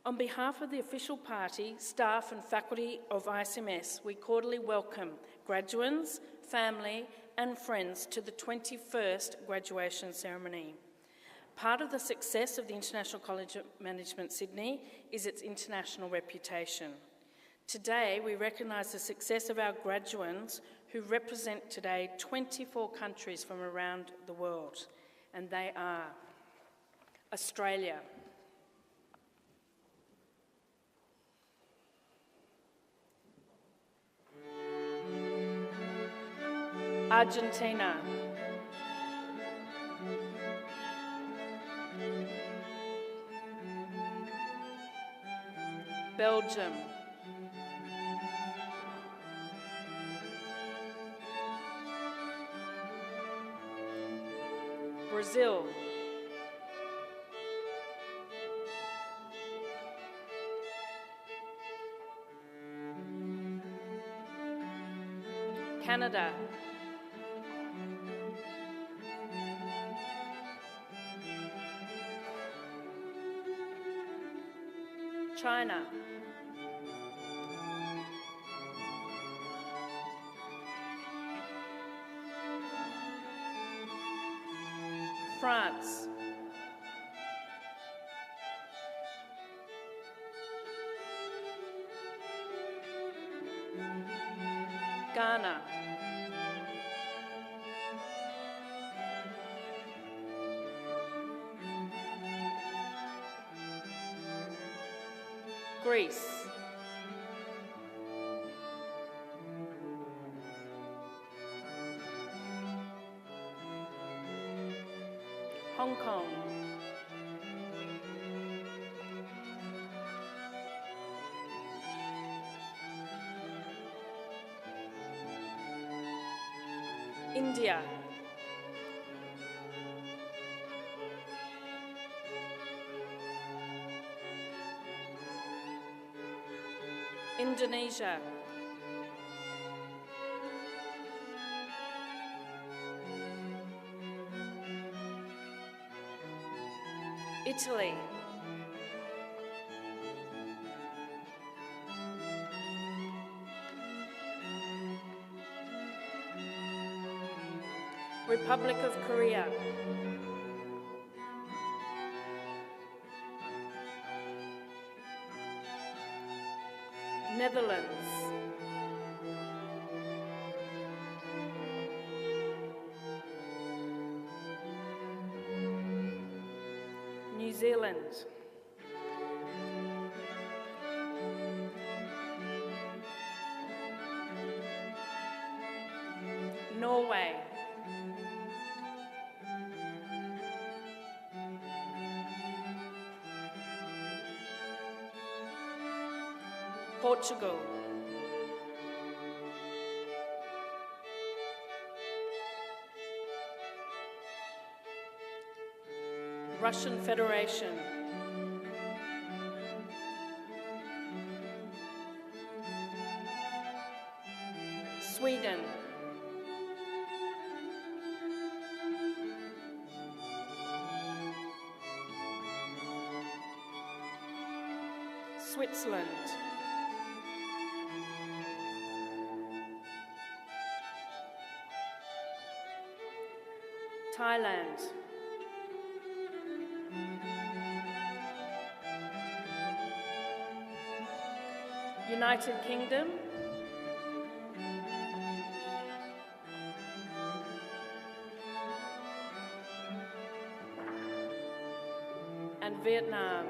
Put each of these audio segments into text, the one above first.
On behalf of the official party, staff and faculty of ICMS, we cordially welcome graduands, family and friends to the 21st graduation ceremony. Part of the success of the International College of Management Sydney is its international reputation. Today, we recognise the success of our graduands who represent today 24 countries from around the world, and they are Australia, Argentina, Belgium, Brazil, Canada, China, France, Ghana, Greece, Hong Kong, India, Indonesia, Italy, Republic of Korea, Netherlands, New Zealand, Norway, Portugal, Russian Federation, Sweden, Switzerland, Thailand, United Kingdom, and Vietnam.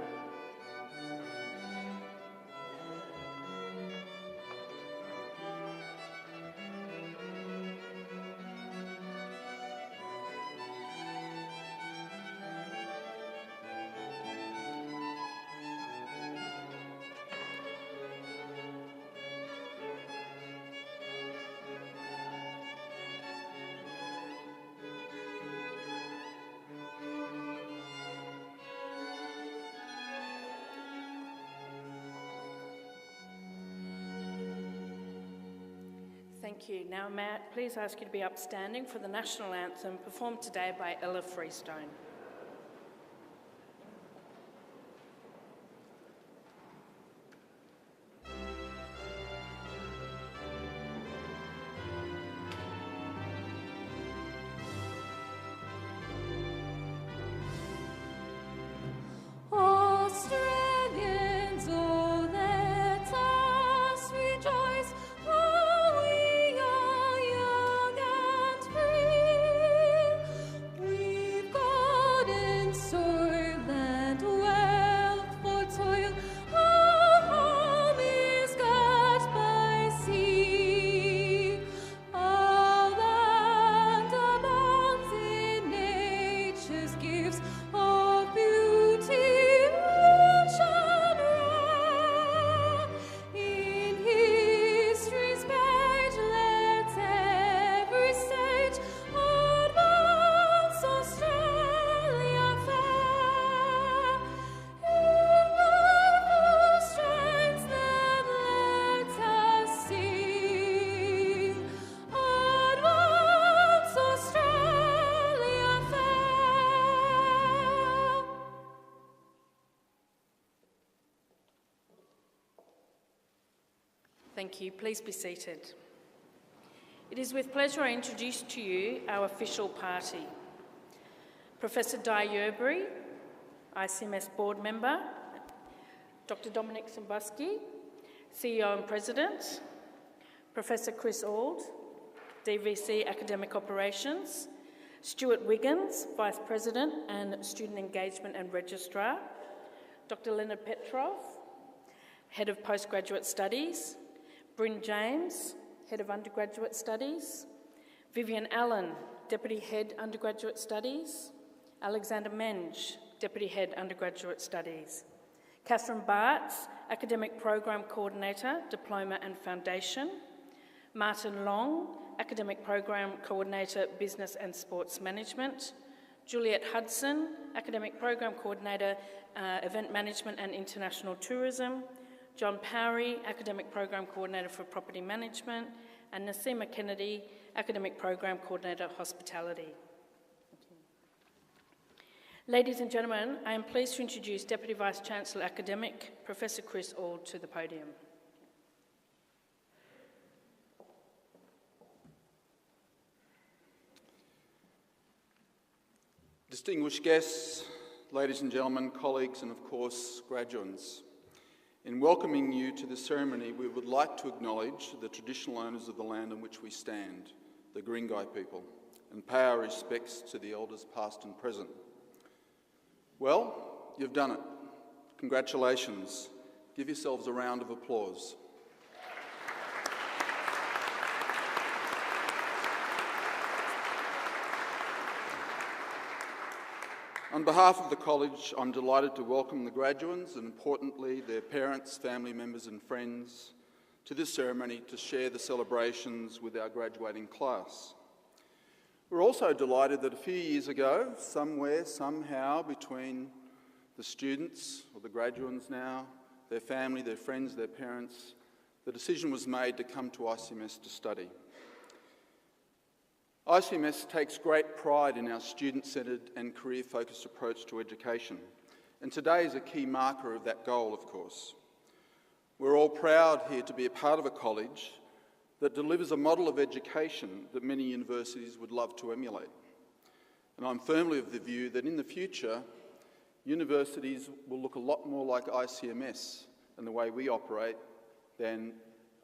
Thank you. Now, may I please ask you to be upstanding for the national anthem performed today by Ella Freestone. of beauty, rich and rare. In history's page, let every stage advance Australia fair. In love strength, then let us sing. Advance Australia fair. Thank you. Please be seated. It is with pleasure I introduce to you our official party. Professor Di Yerbury, ICMS board member, Dr. Dominic Simbuski, CEO and President, Professor Chris Auld, DVC Academic Operations, Stuart Wiggins, Vice President and Student Engagement and Registrar, Dr. Leonard Petrov, Head of Postgraduate Studies, Bryn James, Head of Undergraduate Studies, Vivian Allen, Deputy Head Undergraduate Studies, Alexander Menge, Deputy Head Undergraduate Studies, Catherine Bartz, Academic Program Coordinator, Diploma and Foundation, Martin Long, Academic Program Coordinator, Business and Sports Management, Juliet Hudson, Academic Program Coordinator, Event Management and International Tourism, John Powery, Academic Program Coordinator for Property Management, and Nasima Kennedy, Academic Program Coordinator, Hospitality. Ladies and gentlemen, I am pleased to introduce Deputy Vice-Chancellor Academic, Professor Chris Auld, to the podium. Distinguished guests, ladies and gentlemen, colleagues, and of course, graduates. In welcoming you to this ceremony, we would like to acknowledge the traditional owners of the land on which we stand, the Guringai people, and pay our respects to the elders past and present. Well, you've done it. Congratulations. Give yourselves a round of applause. On behalf of the College, I'm delighted to welcome the graduates and, importantly, their parents, family members and friends to this ceremony to share the celebrations with our graduating class. We're also delighted that a few years ago, somewhere, somehow, between the students, or the graduates now, their family, their friends, their parents, the decision was made to come to ICMS to study. ICMS takes great pride in our student-centred and career-focused approach to education, and today is a key marker of that goal, of course. We're all proud here to be a part of a college that delivers a model of education that many universities would love to emulate. And I'm firmly of the view that in the future, universities will look a lot more like ICMS and the way we operate than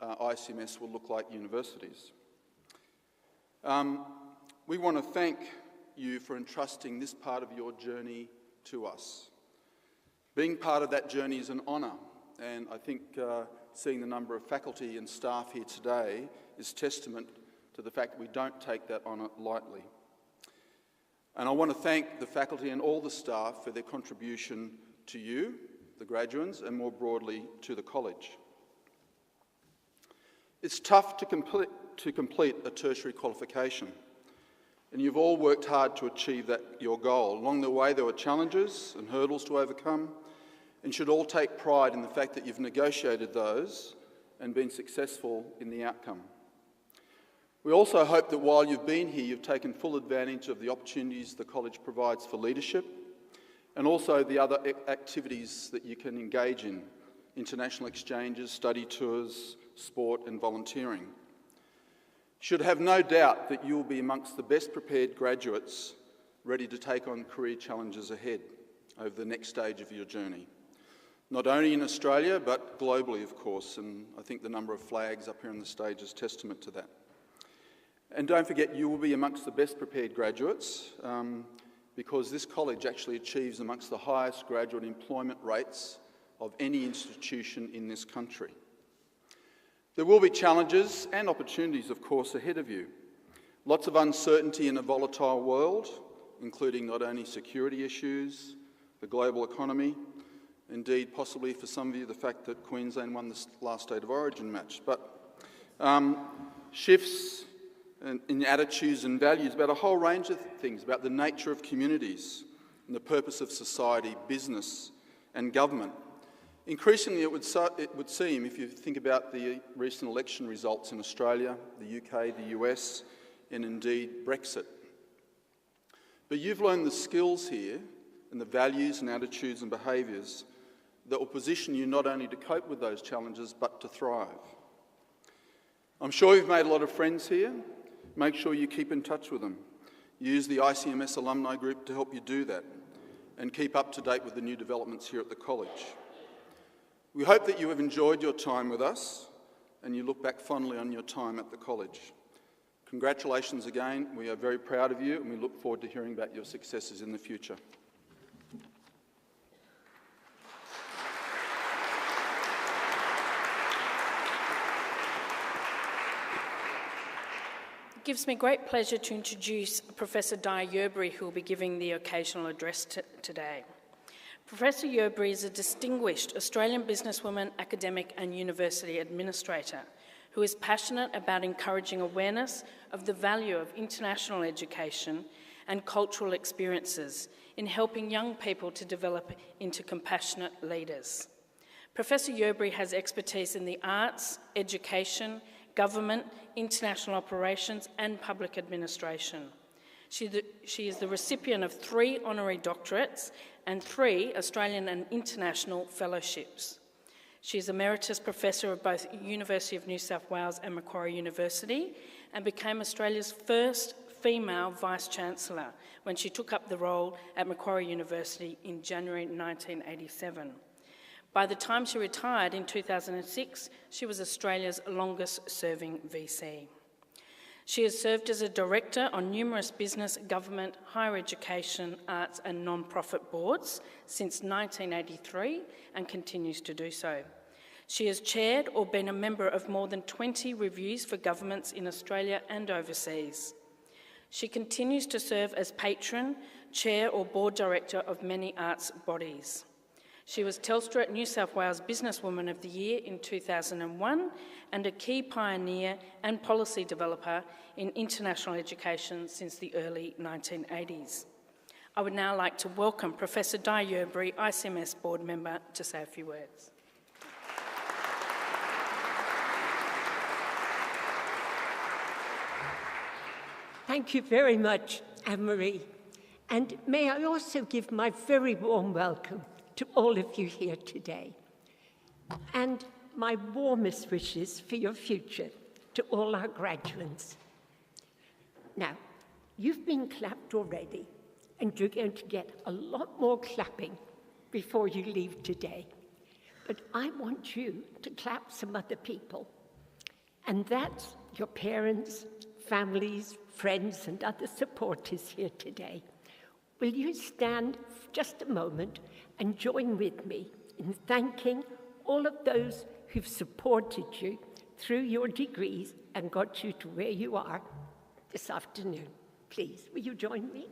ICMS will look like universities. We want to thank you for entrusting this part of your journey to us. Being part of that journey is an honour, and I think seeing the number of faculty and staff here today is testament to the fact that we don't take that honour lightly. And I want to thank the faculty and all the staff for their contribution to you, the graduates, and more broadly to the college. It's tough to complete a tertiary qualification, and you've all worked hard to achieve your goal. Along the way there were challenges and hurdles to overcome, and should all take pride in the fact that you've negotiated those and been successful in the outcome. We also hope that while you've been here, you've taken full advantage of the opportunities the college provides for leadership, and also the other activities that you can engage in: international exchanges, study tours, sport and volunteering. You should have no doubt that you will be amongst the best prepared graduates ready to take on career challenges ahead over the next stage of your journey. Not only in Australia, but globally, of course, and I think the number of flags up here on the stage is testament to that. And don't forget, you will be amongst the best prepared graduates because this college actually achieves amongst the highest graduate employment rates of any institution in this country. There will be challenges and opportunities, of course, ahead of you. Lots of uncertainty in a volatile world, including not only security issues, the global economy, indeed possibly for some of you the fact that Queensland won the last State of Origin match, but shifts in attitudes and values about a whole range of things, about the nature of communities and the purpose of society, business and government. Increasingly, it would seem, if you think about the recent election results in Australia, the UK, the US, and indeed Brexit. But you've learned the skills here and the values and attitudes and behaviours that will position you not only to cope with those challenges, but to thrive. I'm sure you've made a lot of friends here. Make sure you keep in touch with them. Use the ICMS alumni group to help you do that, and keep up to date with the new developments here at the college. We hope that you have enjoyed your time with us and you look back fondly on your time at the college. Congratulations again. We are very proud of you and we look forward to hearing about your successes in the future. It gives me great pleasure to introduce Professor Di Yerbury, who will be giving the occasional address today. Professor Yerbury is a distinguished Australian businesswoman, academic and university administrator who is passionate about encouraging awareness of the value of international education and cultural experiences in helping young people to develop into compassionate leaders. Professor Yerbury has expertise in the arts, education, government, international operations and public administration. She is the recipient of 3 honorary doctorates and 3 Australian and international fellowships. She is Emeritus Professor of both University of New South Wales and Macquarie University and became Australia's first female Vice-Chancellor when she took up the role at Macquarie University in January 1987. By the time she retired in 2006, she was Australia's longest-serving VC. She has served as a director on numerous business, government, higher education, arts and non-profit boards since 1983 and continues to do so. She has chaired or been a member of more than 20 reviews for governments in Australia and overseas. She continues to serve as patron, chair or board director of many arts bodies. She was Telstra New South Wales Businesswoman of the Year in 2001 and a key pioneer and policy developer in international education since the early 1980s. I would now like to welcome Professor Di Yerbury, ICMS board member, to say a few words. Thank you very much, Anne-Marie. And may I also give my very warm welcome to all of you here today, and my warmest wishes for your future to all our graduates. Now, you've been clapped already, and you're going to get a lot more clapping before you leave today. But I want you to clap some other people, and that's your parents, families, friends, and other supporters here today. Will you stand for just a moment and join with me in thanking all of those who've supported you through your degrees and got you to where you are this afternoon? Please, will you join me?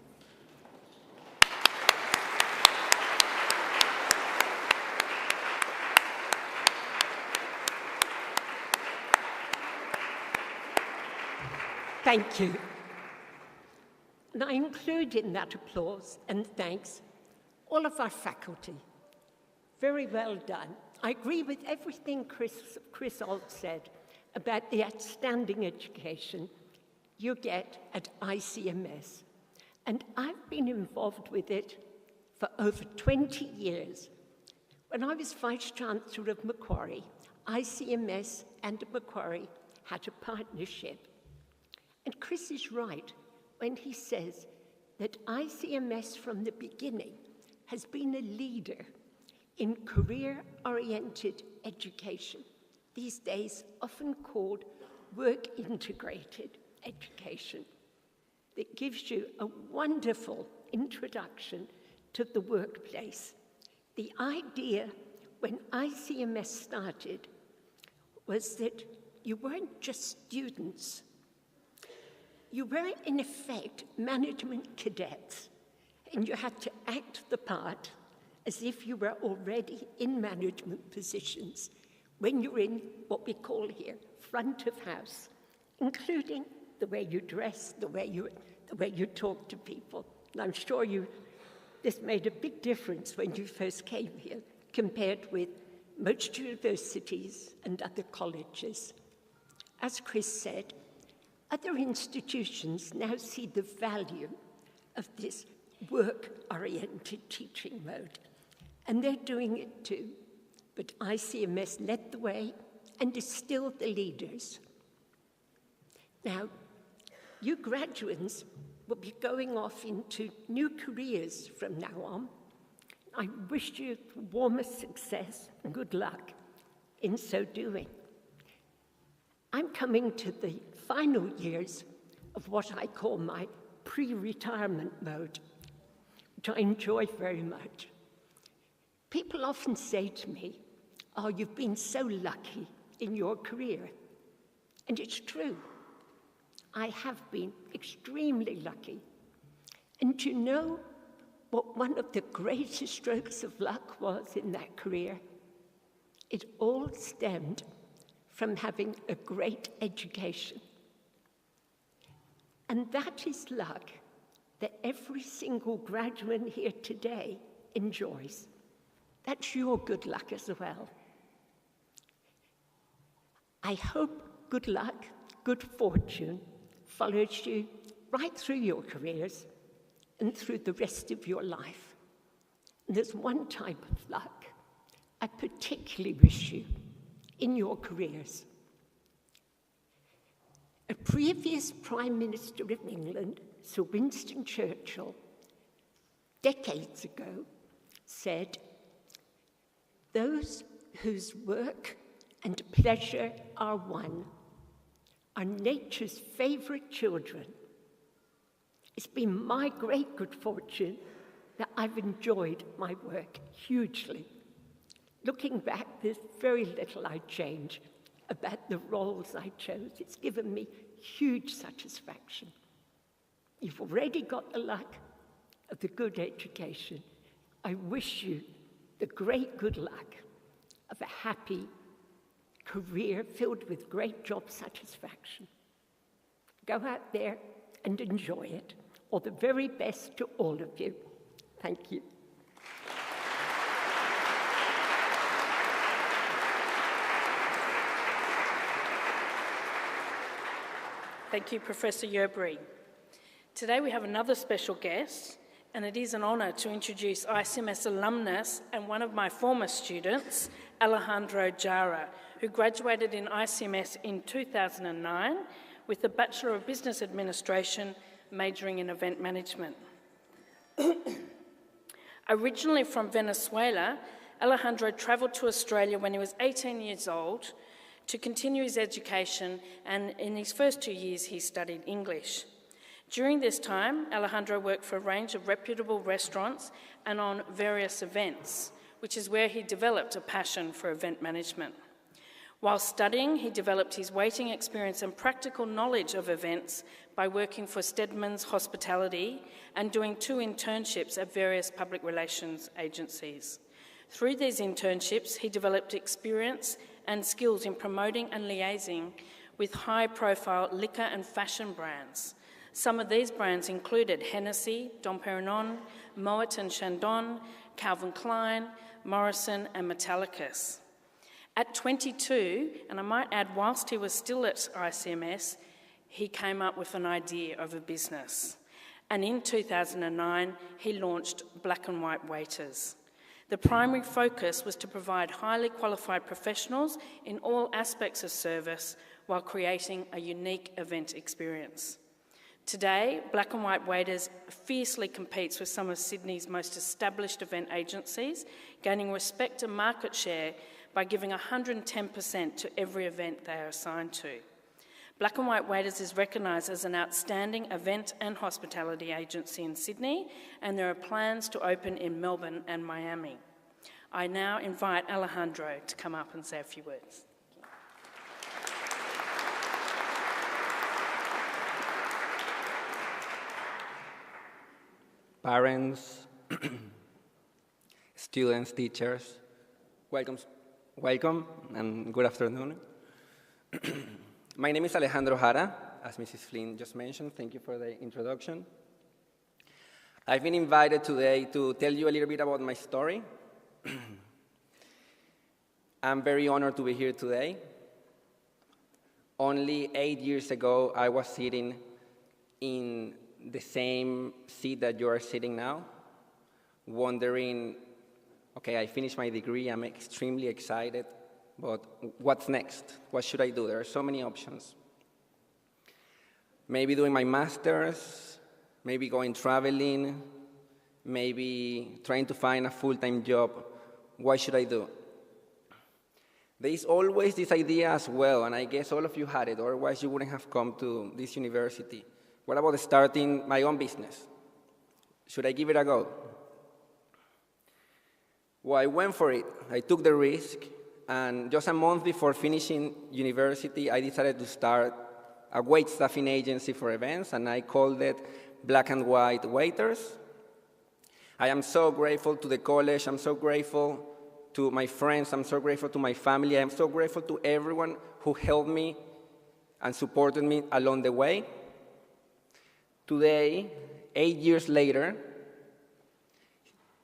Thank you. And I include in that applause and thanks all of our faculty. Very well done. I agree with everything Chris Alt said about the outstanding education you get at ICMS. And I've been involved with it for over 20 years. When I was Vice-Chancellor of Macquarie, ICMS and Macquarie had a partnership. And Chris is right when he says that ICMS from the beginning has been a leader in career-oriented education, these days often called work-integrated education, that gives you a wonderful introduction to the workplace. The idea when ICMS started was that you weren't just students. You were, in effect, management cadets and you had to act the part as if you were already in management positions when you're in what we call here front of house, including the way you dress, the way you talk to people. And I'm sure this made a big difference when you first came here compared with most universities and other colleges. As Chris said, other institutions now see the value of this work-oriented teaching mode, and they're doing it too. But ICMS led the way and is still the leaders. Now, you graduates will be going off into new careers from now on. I wish you the warmest success and good luck in so doing. I'm coming to the final years of what I call my pre-retirement mode, which I enjoy very much. People often say to me, "Oh, you've been so lucky in your career." And it's true. I have been extremely lucky. And do you know what one of the greatest strokes of luck was in that career? It all stemmed from having a great education. And that is luck that every single graduate here today enjoys. That's your good luck as well. I hope good luck, good fortune follows you right through your careers and through the rest of your life. And there's one type of luck I particularly wish you in your careers. A previous Prime Minister of England, Sir Winston Churchill, decades ago, said, "Those whose work and pleasure are one are nature's favorite children." It's been my great good fortune that I've enjoyed my work hugely. Looking back, there's very little I'd change about the roles I chose. It's given me huge satisfaction. You've already got the luck of the good education. I wish you the great good luck of a happy career filled with great job satisfaction. Go out there and enjoy it. All the very best to all of you. Thank you. Thank you, Professor Yerbury. Today we have another special guest, and it is an honour to introduce ICMS alumnus and one of my former students, Alejandro Jara, who graduated in ICMS in 2009 with a Bachelor of Business Administration, majoring in event management. Originally from Venezuela, Alejandro travelled to Australia when he was 18 years old to continue his education, and in his first 2 years he studied English. During this time, Alejandro worked for a range of reputable restaurants and on various events, which is where he developed a passion for event management. While studying, he developed his waiting experience and practical knowledge of events by working for Stedman's Hospitality and doing 2 internships at various public relations agencies. Through these internships, he developed experience and skills in promoting and liaising with high-profile liquor and fashion brands. Some of these brands included Hennessy, Dom Perignon, Moet and Chandon, Calvin Klein, Morrison and Metallicus. At 22, and I might add whilst he was still at ICMS, he came up with an idea of a business. And in 2009, he launched Black and White Waiters. The primary focus was to provide highly qualified professionals in all aspects of service while creating a unique event experience. Today, Black and White Waiters fiercely competes with some of Sydney's most established event agencies, gaining respect and market share by giving 110% to every event they are assigned to. Black and White Waiters is recognised as an outstanding event and hospitality agency in Sydney, and there are plans to open in Melbourne and Miami. I now invite Alejandro to come up and say a few words. parents, students, teachers, welcome and good afternoon. My name is Alejandro Jara, as Mrs. Flynn just mentioned. Thank you for the introduction. I've been invited today to tell you a little bit about my story. I'm very honored to be here today. Only 8 years ago, I was sitting in the same seat that you are sitting now, wondering, okay, I finished my degree, I'm extremely excited, but what's next? What should I do? There are so many options. Maybe doing my master's, maybe going traveling, maybe trying to find a full-time job. What should I do? There is always this idea as well, and I guess all of you had it, otherwise you wouldn't have come to this university. What about starting my own business? Should I give it a go? Well, I went for it. I took the risk, and just a month before finishing university, I decided to start a wait staffing agency for events, and I called it Black and White Waiters. I am so grateful to the college. I'm so grateful to my friends. I'm so grateful to my family. I'm so grateful to everyone who helped me and supported me along the way. Today, 8 years later,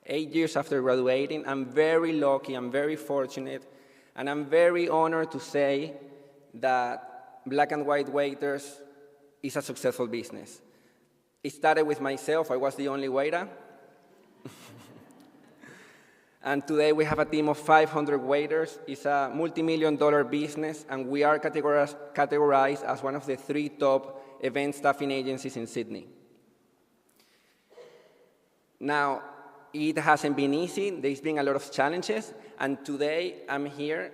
8 years after graduating, I'm very lucky, I'm very fortunate, and I'm very honored to say that Black and White Waiters is a successful business. It started with myself. I was the only waiter. And today we have a team of 500 waiters. It's a multi-million-dollar business, and we are categorized as one of the 3 top event staffing agencies in Sydney. Now, it hasn't been easy. There's been a lot of challenges, and today I'm here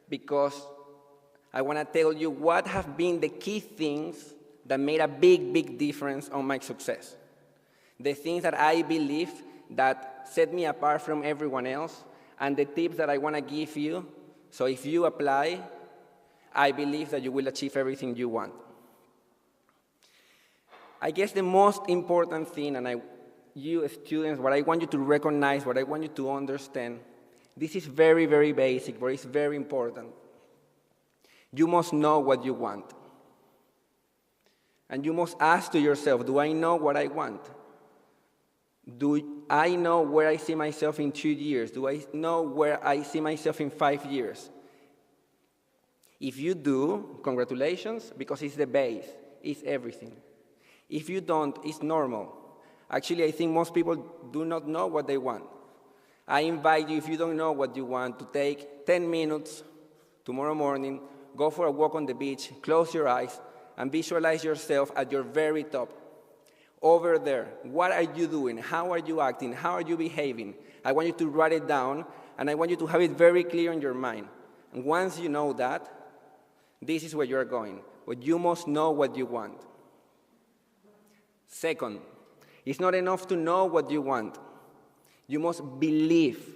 because I want to tell you what have been the key things that made a big, big difference on my success. The things that I believe that set me apart from everyone else, and the tips that I want to give you, so if you apply, I believe that you will achieve everything you want. I guess the most important thing, and you students, what I want you to recognize, what I want you to understand, this is very, very basic, but it's very important. You must know what you want. And you must ask to yourself, do I know what I want? Do I know where I see myself in 2 years? Do I know where I see myself in 5 years? If you do, congratulations, because it's the base, it's everything. If you don't, it's normal. Actually, I think most people do not know what they want. I invite you, if you don't know what you want, to take 10 minutes tomorrow morning, go for a walk on the beach, close your eyes, and visualize yourself at your very top. Over there, what are you doing? How are you acting? How are you behaving? I want you to write it down, and I want you to have it very clear in your mind. And once you know that, this is where you're going. But you must know what you want. Second, it's not enough to know what you want. You must believe.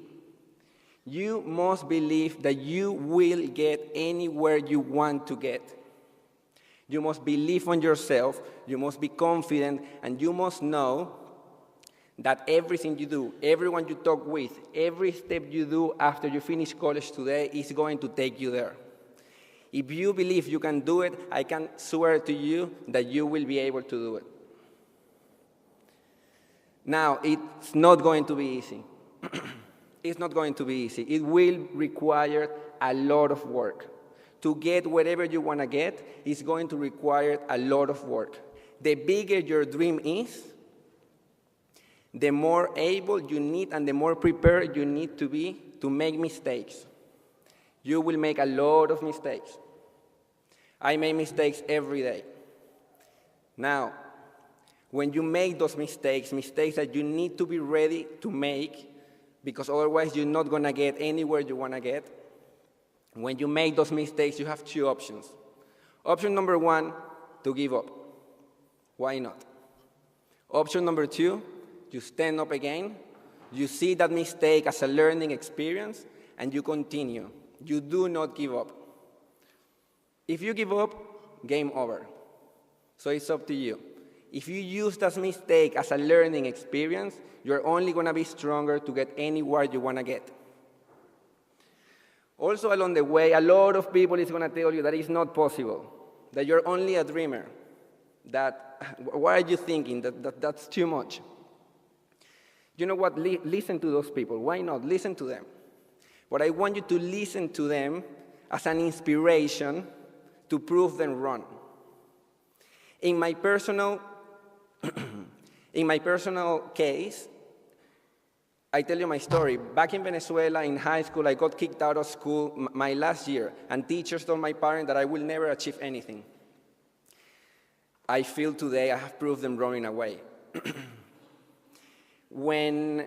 You must believe that you will get anywhere you want to get. You must believe on yourself, you must be confident, and you must know that everything you do, everyone you talk with, every step you do after you finish college today is going to take you there. If you believe you can do it, I can swear to you that you will be able to do it. Now, it's not going to be easy. It's not going to be easy. It will require a lot of work. To get whatever you want to get is going to require a lot of work. The bigger your dream is, the more able you need and the more prepared you need to be to make mistakes. You will make a lot of mistakes. I make mistakes every day. Now, when you make those mistakes that you need to be ready to make, because otherwise you're not going to get anywhere you want to get, when you make those mistakes, you have 2 options. Option number 1, to give up. Why not? Option number 2, you stand up again, you see that mistake as a learning experience, and you continue. You do not give up. If you give up, game over. So it's up to you. If you use that mistake as a learning experience, you're only going to be stronger to get anywhere you want to get. Also, along the way, a lot of people is going to tell you that it's not possible, that you're only a dreamer, that what are you thinking, that's too much. You know what? Listen to those people. Why not? Listen to them. But I want you to listen to them as an inspiration to prove them wrong. In my personal case, I tell you my story. Back in Venezuela, in high school, I got kicked out of school my last year, and teachers told my parents that I will never achieve anything. I feel today I have proved them wrong in a way. When,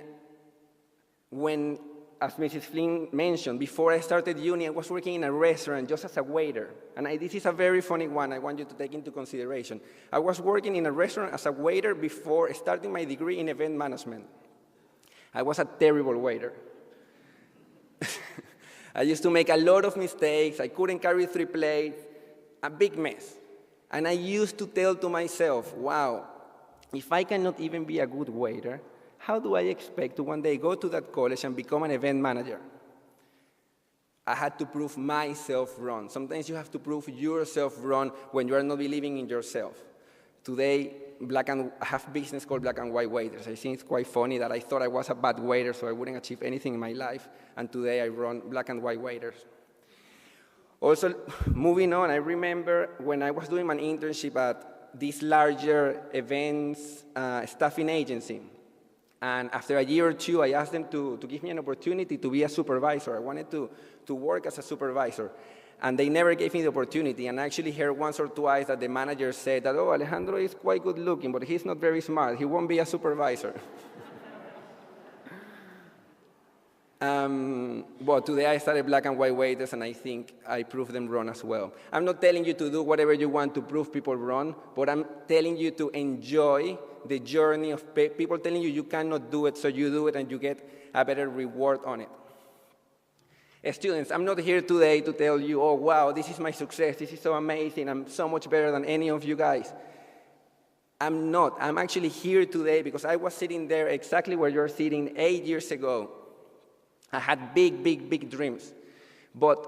as Mrs. Flynn mentioned, before I started uni, I was working in a restaurant just as a waiter. And this is a very funny one I want you to take into consideration. I was working in a restaurant as a waiter before starting my degree in event management. I was a terrible waiter. I used to make a lot of mistakes. I couldn't carry 3 plates, a big mess. And I used to tell to myself, wow, if I cannot even be a good waiter, how do I expect to one day go to that college and become an event manager? I had to prove myself wrong. Sometimes you have to prove yourself wrong when you are not believing in yourself. Today, I have a business called Black and White Waiters. I think it's quite funny that I thought I was a bad waiter, so I wouldn't achieve anything in my life. And today I run Black and White Waiters. Also, moving on, I remember when I was doing my internship at this larger events staffing agency. And after a year or two, I asked them to give me an opportunity to be a supervisor. I wanted to work as a supervisor. And they never gave me the opportunity. And I actually heard once or twice that the manager said that, oh, Alejandro is quite good looking, but he's not very smart. He won't be a supervisor. But today I started Black and White Waiters, and I think I proved them wrong as well. I'm not telling you to do whatever you want to prove people wrong, but I'm telling you to enjoy the journey of people telling you cannot do it, so you do it and you get a better reward on it. Students, I'm not here today to tell you, oh, wow, this is my success, this is so amazing, I'm so much better than any of you guys. I'm not. I'm actually here today because I was sitting there exactly where you're sitting 8 years ago. I had big, big, big dreams, but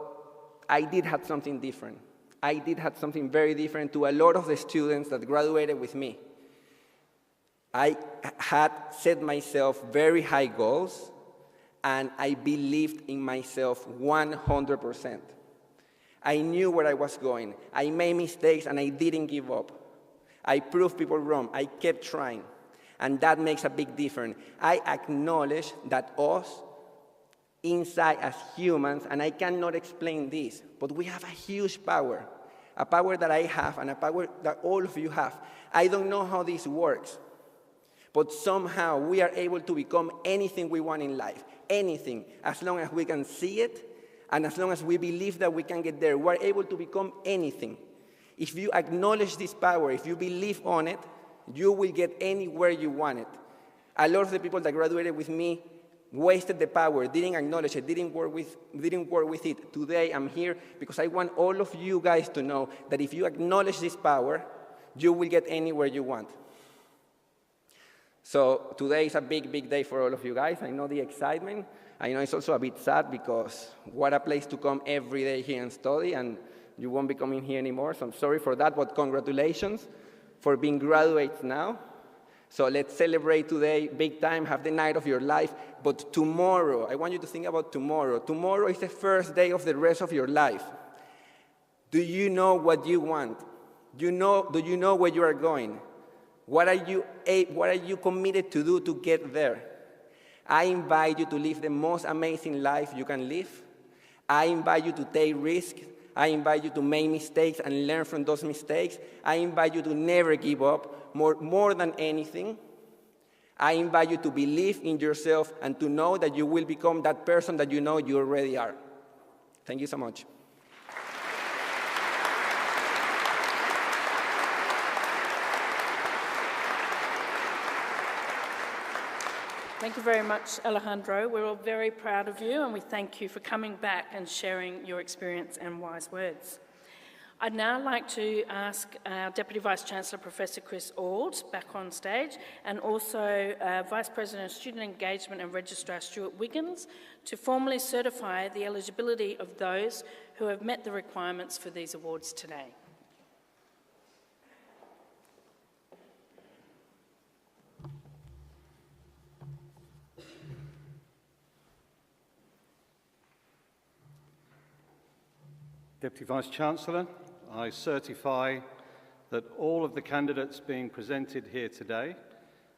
I did have something different. I did have something very different to a lot of the students that graduated with me. I had set myself very high goals, and I believed in myself 100%. I knew where I was going. I made mistakes, and I didn't give up. I proved people wrong. I kept trying, and that makes a big difference. I acknowledge that us, inside as humans, and I cannot explain this, but we have a huge power, a power that I have and a power that all of you have. I don't know how this works, but somehow we are able to become anything we want in life, anything, as long as we can see it and as long as we believe that we can get there. We're able to become anything. If you acknowledge this power, if you believe on it, you will get anywhere you want it. A lot of the people that graduated with me wasted the power, didn't acknowledge it, didn't work with it. Today I'm here because I want all of you guys to know that if you acknowledge this power, you will get anywhere you want. So today is a big, big day for all of you guys. I know the excitement. I know it's also a bit sad because what a place to come every day here and study, and you won't be coming here anymore, so I'm sorry for that, but congratulations for being graduates now. So let's celebrate today, big time, have the night of your life. But tomorrow, I want you to think about tomorrow. Tomorrow is the first day of the rest of your life. Do you know what you want? Do you know where you are going? What are you committed to do to get there? I invite you to live the most amazing life you can live. I invite you to take risks. I invite you to make mistakes and learn from those mistakes. I invite you to never give up. More than anything, I invite you to believe in yourself and to know that you will become that person that you know you already are. Thank you so much. Thank you very much, Alejandro. We're all very proud of you, and we thank you for coming back and sharing your experience and wise words. I'd now like to ask our Deputy Vice-Chancellor, Professor Chris Auld, back on stage, and also Vice President of Student Engagement and Registrar Stuart Wiggins, to formally certify the eligibility of those who have met the requirements for these awards today. Deputy Vice-Chancellor, I certify that all of the candidates being presented here today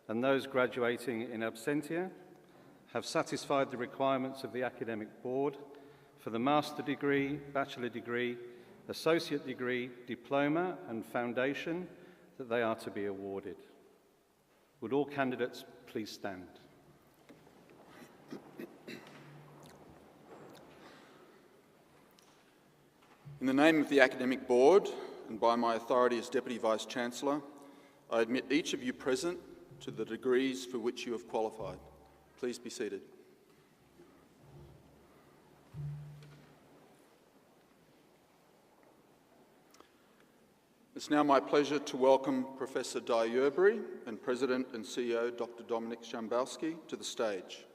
and those graduating in absentia have satisfied the requirements of the Academic Board for the Master Degree, Bachelor Degree, Associate Degree, Diploma and Foundation that they are to be awarded. Would all candidates please stand? In the name of the Academic Board and by my authority as Deputy Vice-Chancellor, I admit each of you present to the degrees for which you have qualified. Please be seated. It's now my pleasure to welcome Professor Di Yerbury and President and CEO Dr. Dominic Shambowski to the stage.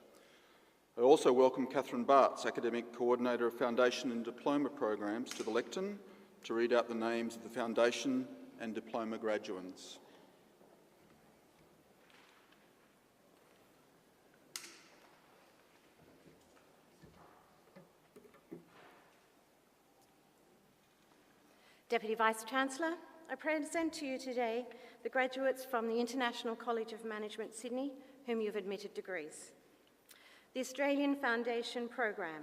I also welcome Catherine Bartz, Academic Coordinator of Foundation and Diploma Programs, to the lectern to read out the names of the Foundation and Diploma graduates. Deputy Vice-Chancellor, I present to you today the graduates from the International College of Management, Sydney, whom you've admitted degrees. The Australian Foundation Program,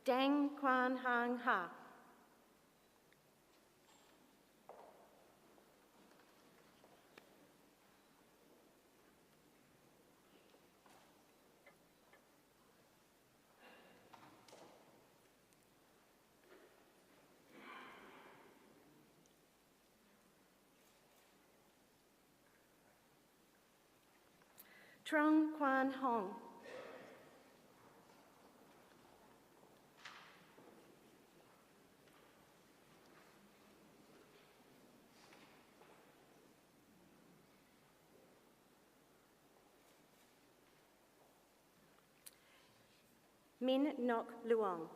Dang Quan Hang Ha. Trong Quan Hong. Min Nok Luong.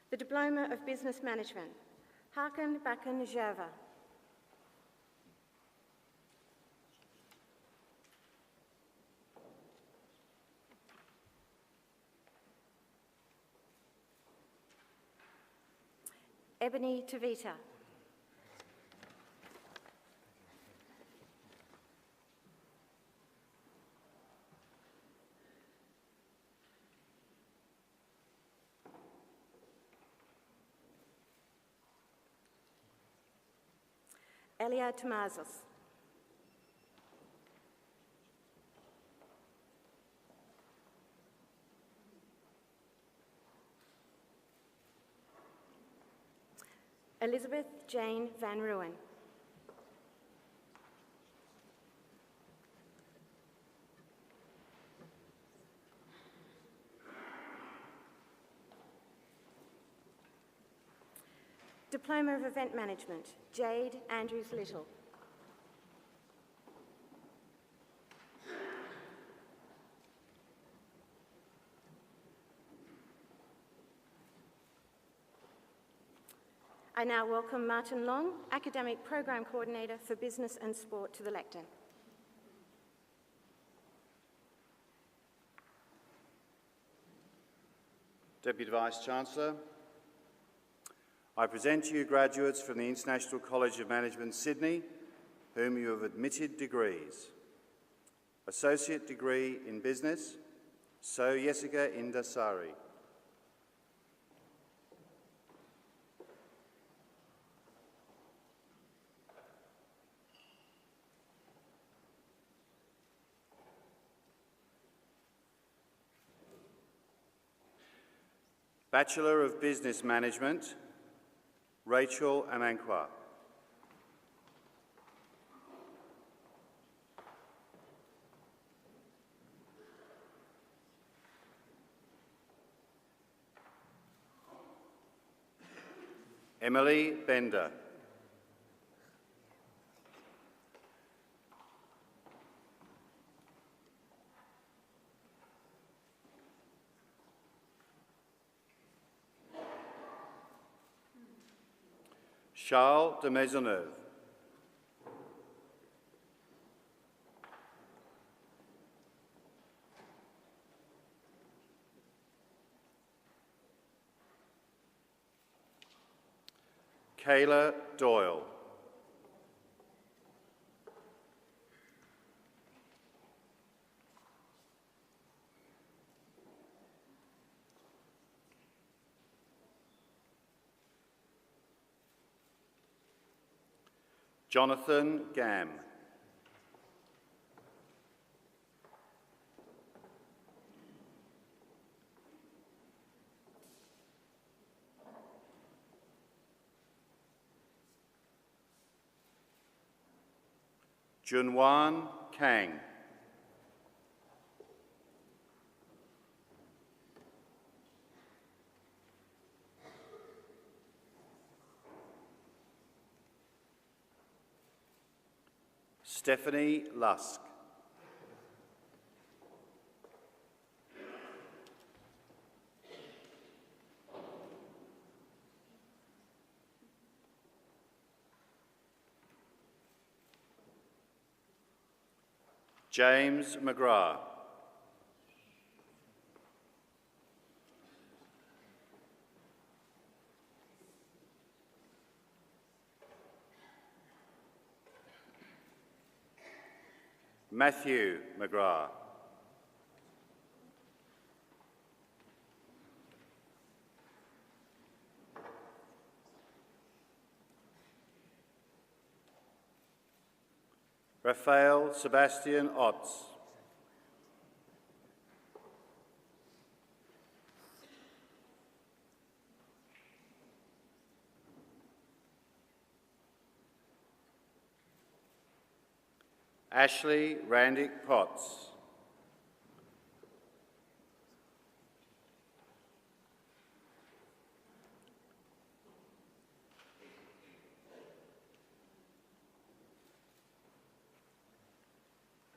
The Diploma of Business Management, Hakan Bakan Java. Ebony Tavita. Elia Tomazos. Elizabeth Jane Van Ruin. Diploma of Event Management, Jade Andrews Little. I now welcome Martin Long, Academic Program Coordinator for Business and Sport, to the lectern. Deputy Vice-Chancellor, I present to you graduates from the International College of Management, Sydney, whom you have admitted degrees. Associate Degree in Business, So Jessica Indasari. Bachelor of Business Management, Rachel Amankwa. Emily Bender. Charles de Maisonneuve. Kayla Doyle. Jonathan Gam. Junwan Kang. Stephanie Lusk. James McGrath. Matthew McGrath. Raphael Sebastian Otts. Ashley Randick Potts.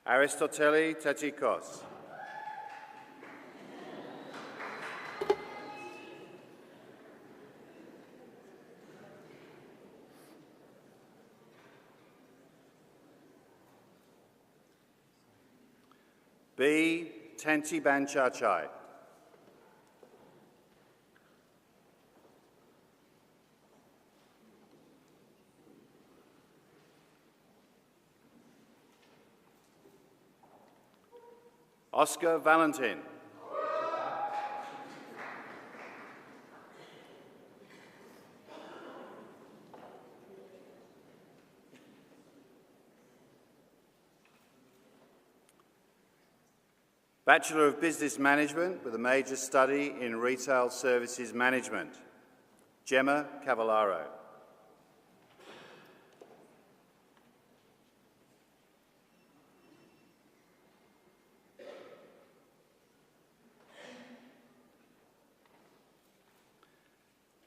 Aristoteli Tatikos. B. Tanti Banchachai. Oscar Valentin. Bachelor of Business Management with a major study in Retail Services Management, Gemma Cavallaro.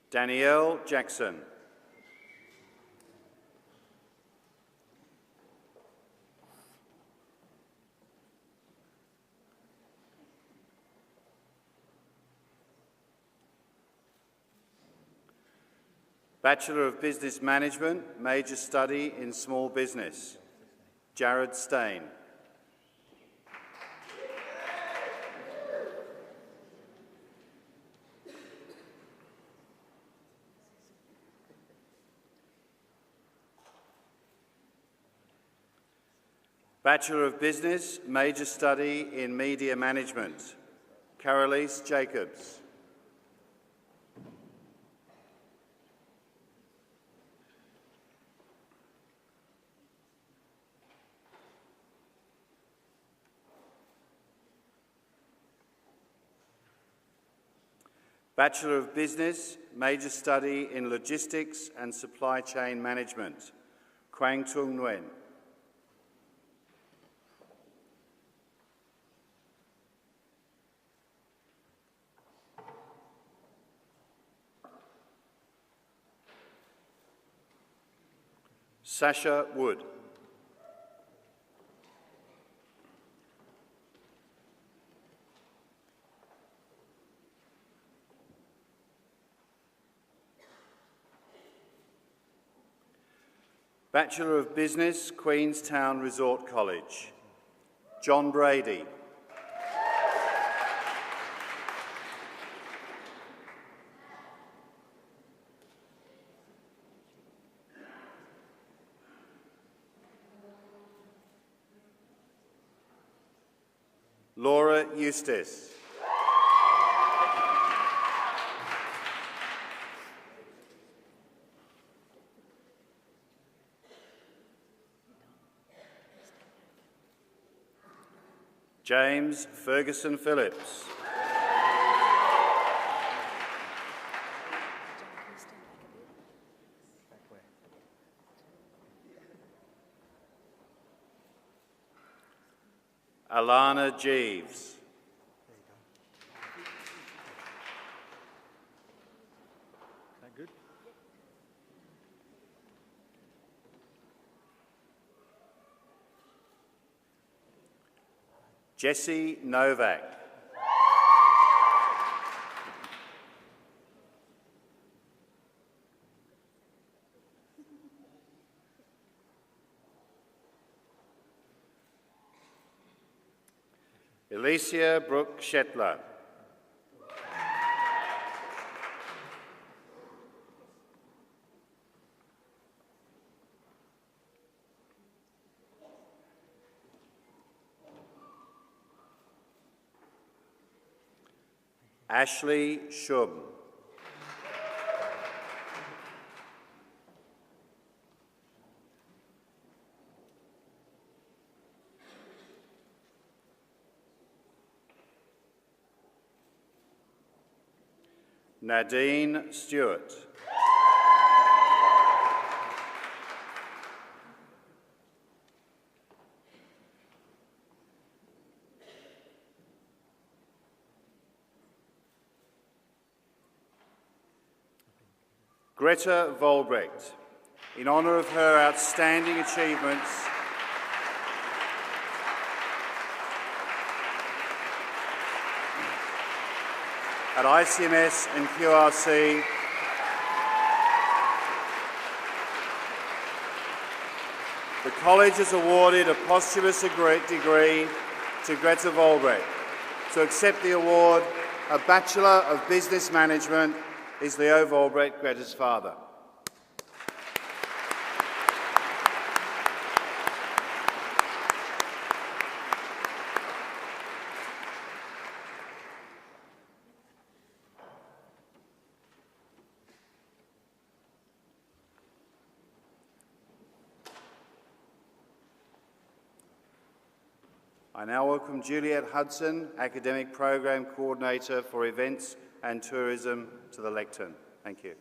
Danielle Jackson. Bachelor of Business Management, major study in Small Business, Jared Stain. Bachelor of Business, major study in Media Management, Carolise Jacobs. Bachelor of Business, major study in Logistics and Supply Chain Management, Quang Tung Nguyen. Sasha Wood. Bachelor of Business, Queenstown Resort College, John Brady. Laura Eustace. James Ferguson Phillips. Alana Jeeves. Good. Jesse Novak. Alicia Brooke Shetler. Ashley Shub. Nadine Stewart. Greta Volbrecht, in honour of her outstanding achievements at ICMS and QRC, the College has awarded a posthumous degree to Greta Volbrecht. To accept the award, a Bachelor of Business Management is Leo Volbrecht, Greta's father. I now welcome Juliet Hudson, Academic Program Coordinator for Events and Tourism, to the lectern. Thank you.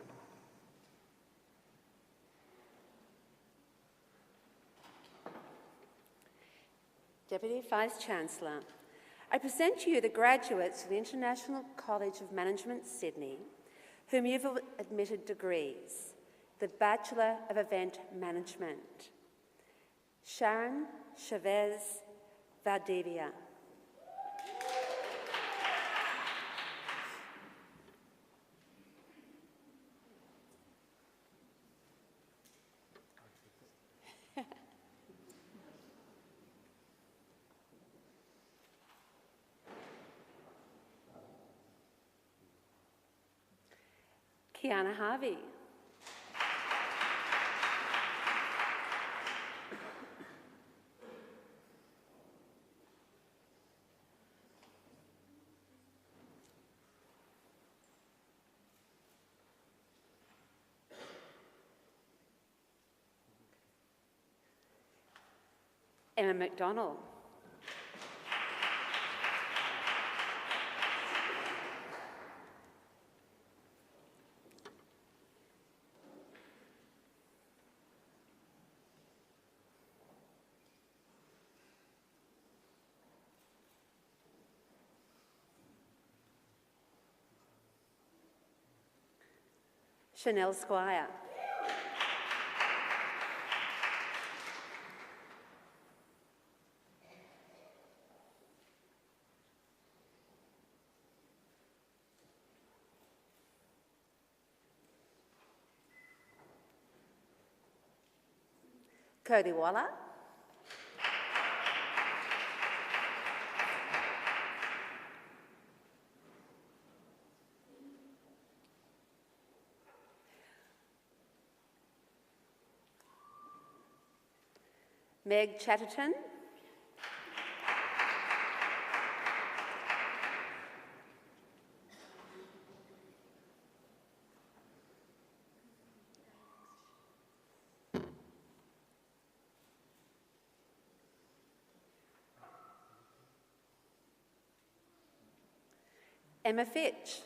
Deputy Vice-Chancellor, I present to you the graduates of the International College of Management, Sydney, whom you've admitted degrees, the Bachelor of Event Management. Sharon Chavez Valdivia. Kiana Harvey. Emma McDonald. Chanel Squire. Kodiwala. Meg Chatterton. Emma Fitch.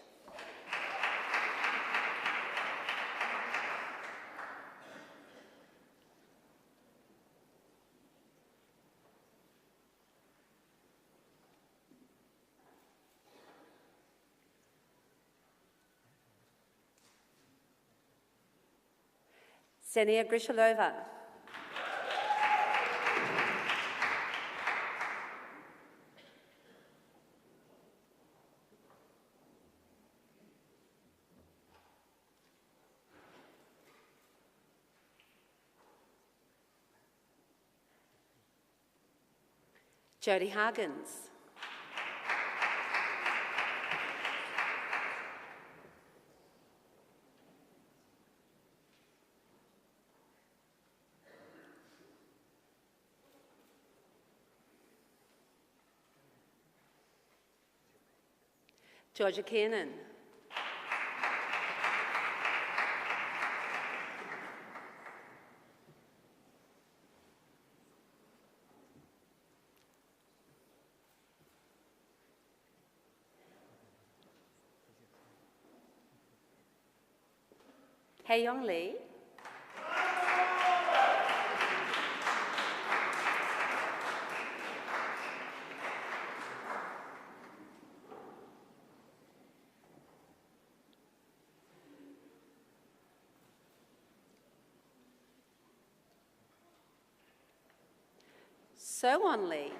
Senia Grishalova. Jodie Hargens. Georgia Kiernan. Hei Yong Lee. So Won Lee.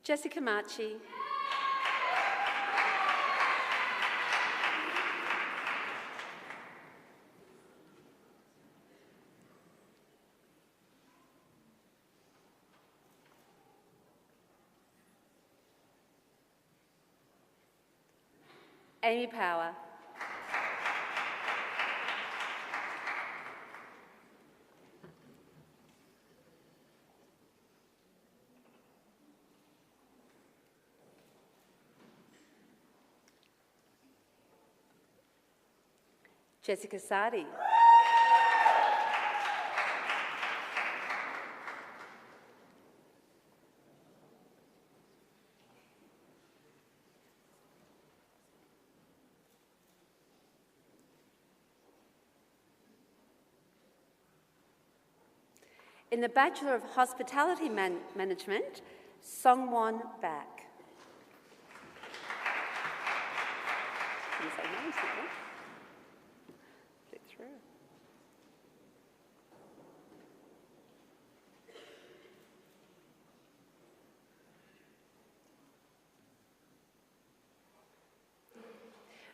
Jessica Marchi. Amy Power. Jessica Sardi. In the Bachelor of Hospitality Management, Songwon Baek. Can you say no, Songwon? Flick through.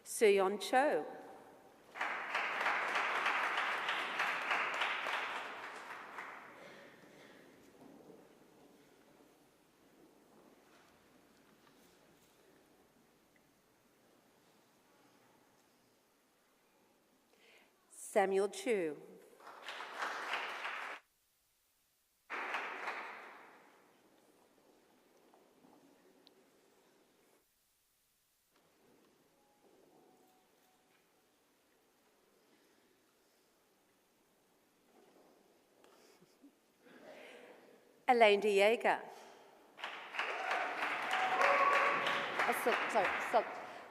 Suyeon Cho. Samuel Chu. Elaine de Jager.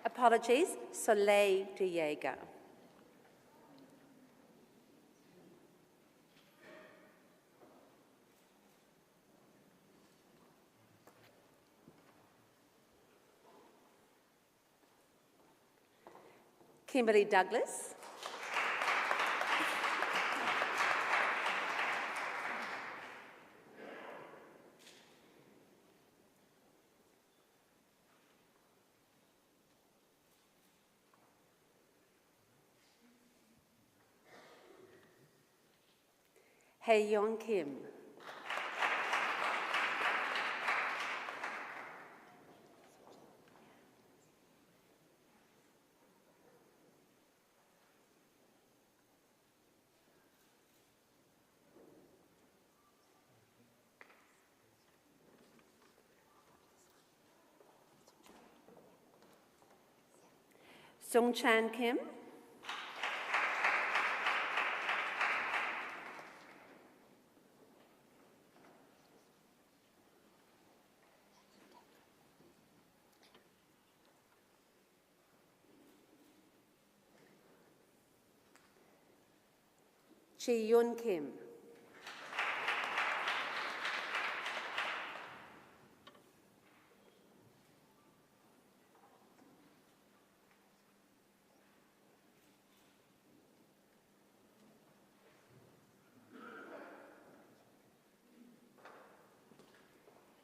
Apologies, Soleil de Jager. Kimberly Douglas. Hae-Yeon Kim. Sung-Chan Kim. Ji-Yun Kim.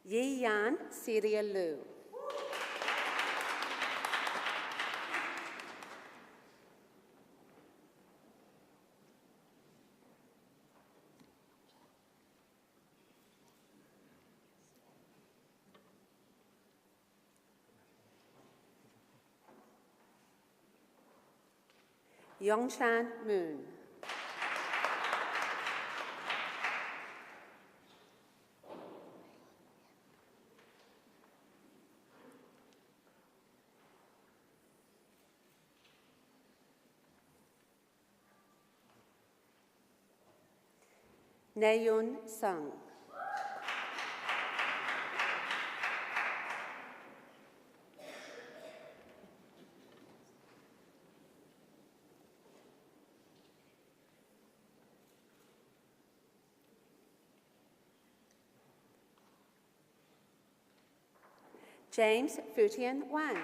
Yi-Yan Celia Liu. Yongshan Moon. Naeun Sung. James Futian Wang.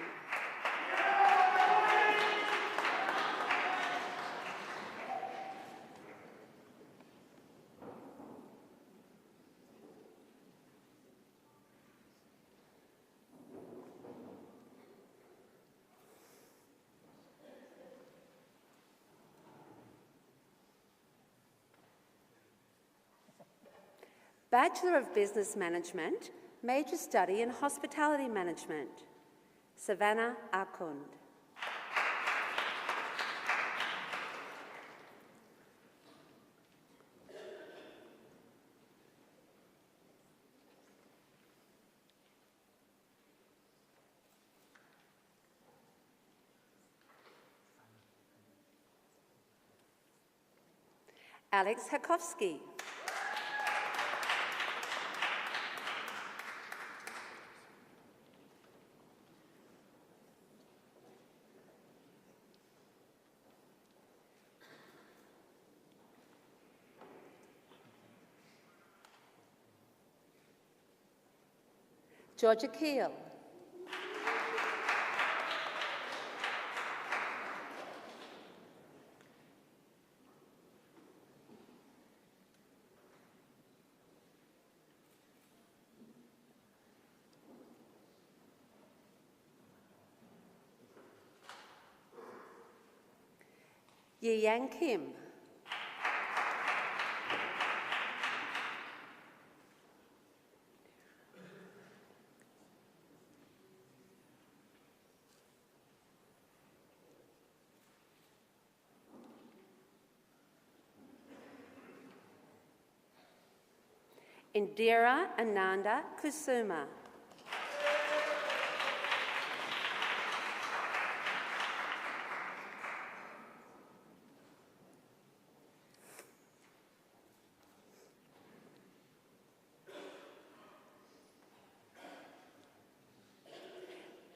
Bachelor of Business Management, major study in Hospitality Management, Savannah Akund. Alex Hakowski. Georgia Keel. Yi-Yang Kim. Indira Ananda Kusuma.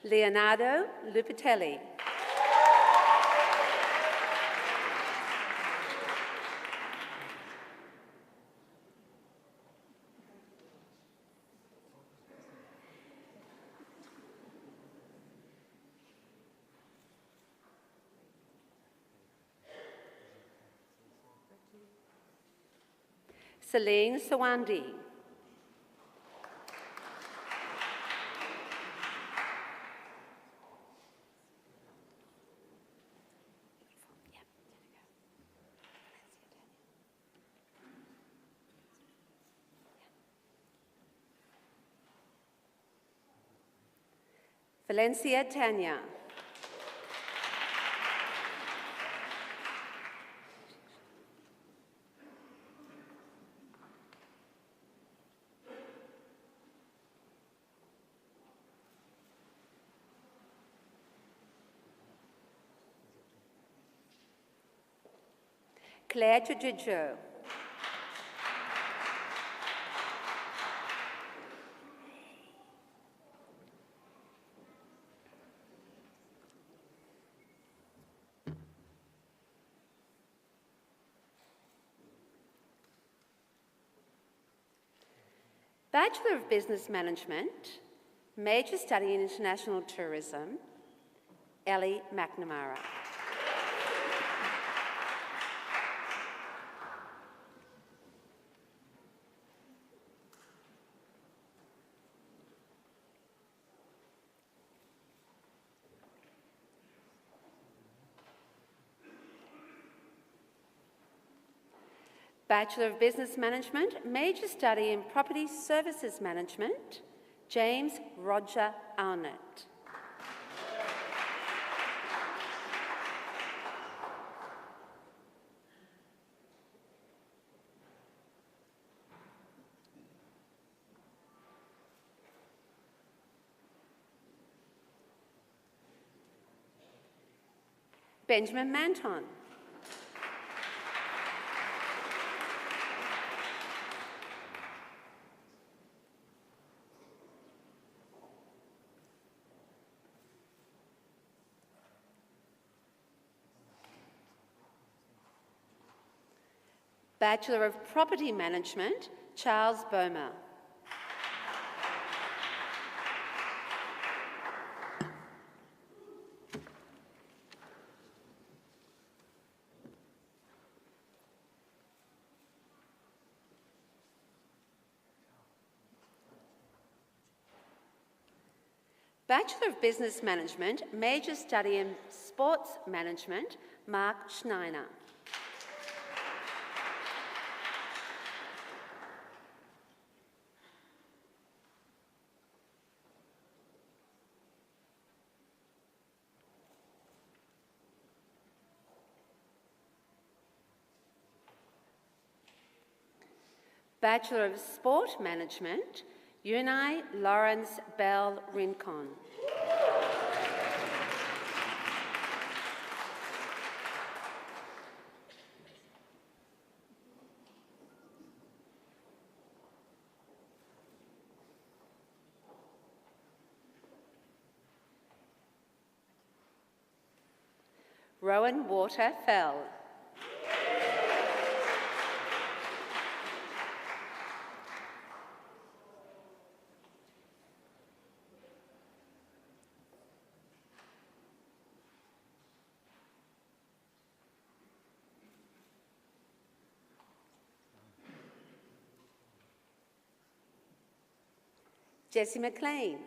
Leonardo Lupitelli. Celine Sawandi. Valencia Tanya. Claire Tujujo. Bachelor of Business Management, major study in International Tourism, Ellie McNamara. Bachelor of Business Management, major study in Property Services Management, James Roger Arnott. Benjamin Manton. Bachelor of Property Management, Charles Bomer. Bachelor of Business Management, major study in Sports Management, Mark Schneider. Bachelor of Sport Management, Unai Lawrence Bell Rincon. Rowan Water Fell. Jessie McLean.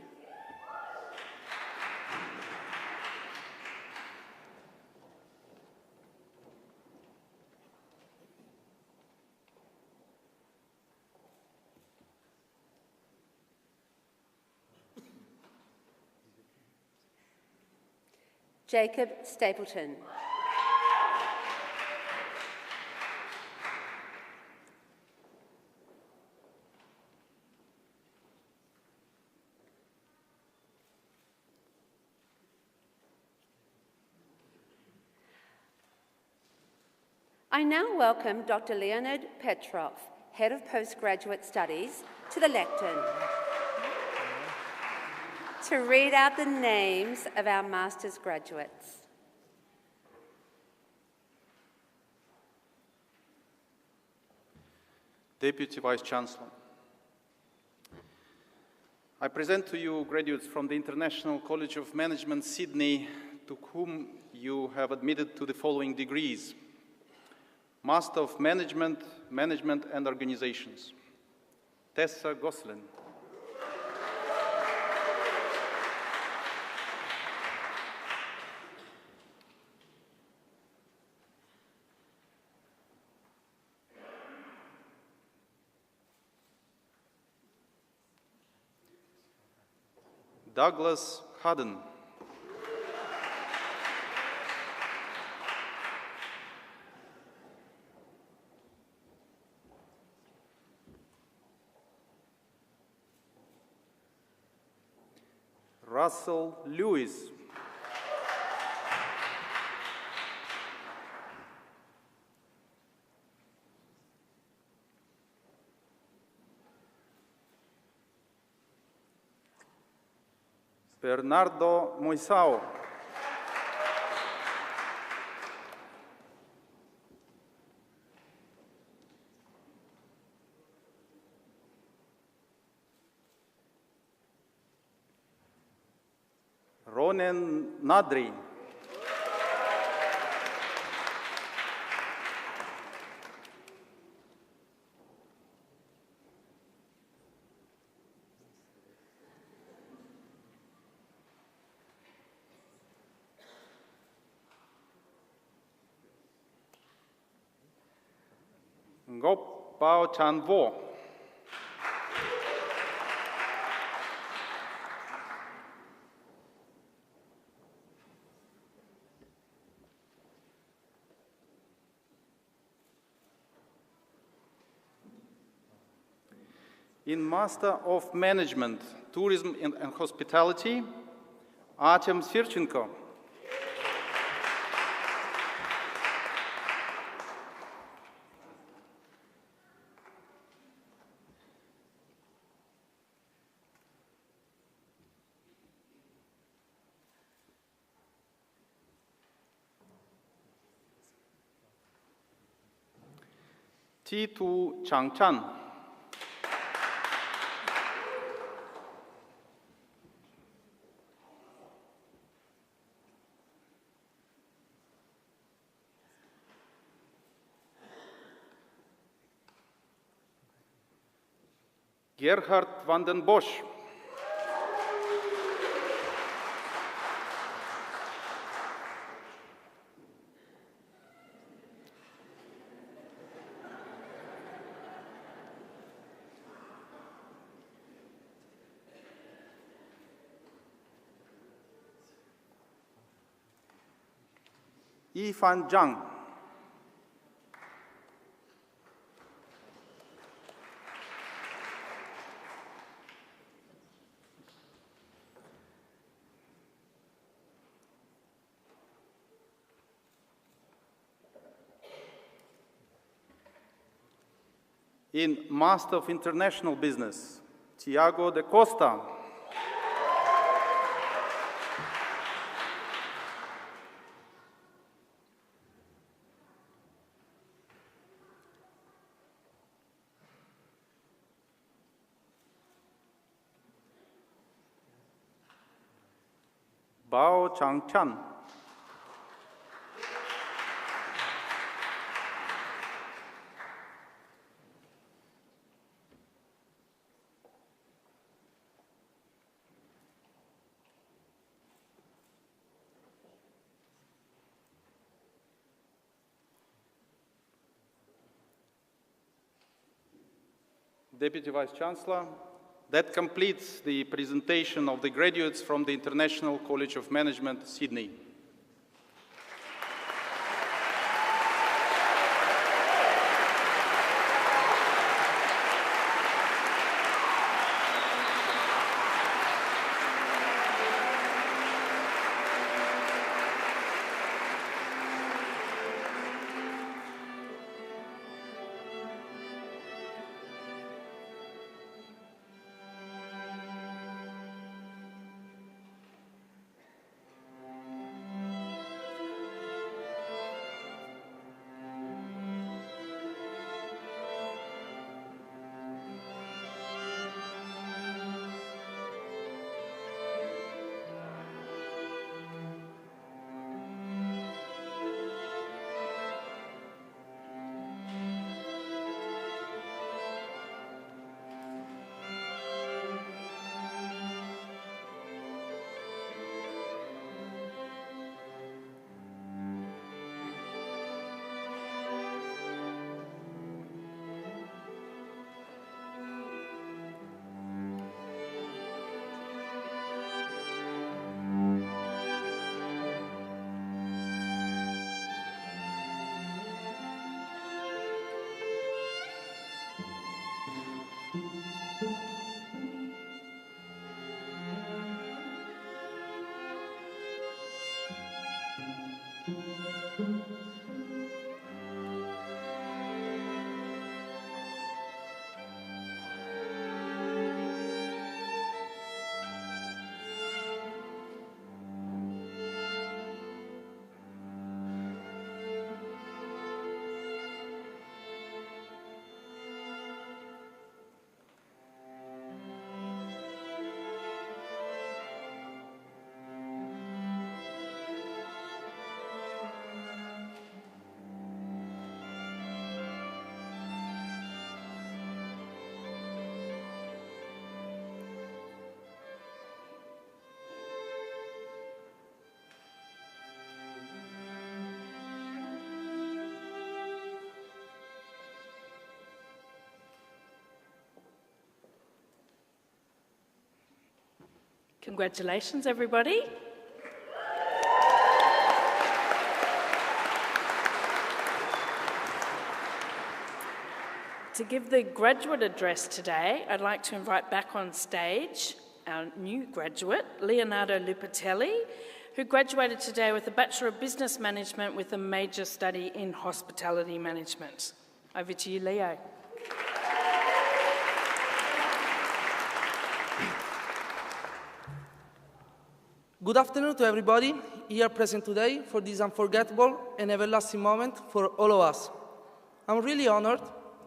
Jacob Stapleton. I now welcome Dr. Leonid Petrov, Head of Postgraduate Studies, to the lectern to read out the names of our Master's graduates. Deputy Vice-Chancellor, I present to you graduates from the International College of Management, Sydney, to whom you have admitted to the following degrees. Master of Management, Management and Organizations, Tessa Goslin. Douglas Hudden. Russell Lewis. Bernardo Moisao. Ronen Nadri. Ngop Bao Chan Vo. In Master of Management, Tourism and Hospitality, Artem Svirchenko. T2 Changchan. Gerhard van den Bosch. Yifan Zhang. In Master of International Business, Tiago de Costa. Bao Changchan. Deputy Vice-Chancellor, that completes the presentation of the graduates from the International College of Management, Sydney. Congratulations, everybody. To give the graduate address today, I'd like to invite back on stage our new graduate, Leonardo Lupatelli, who graduated today with a Bachelor of Business Management with a major study in Hospitality Management. Over to you, Leo. Good afternoon to everybody here present today for this unforgettable and everlasting moment for all of us. I'm really honored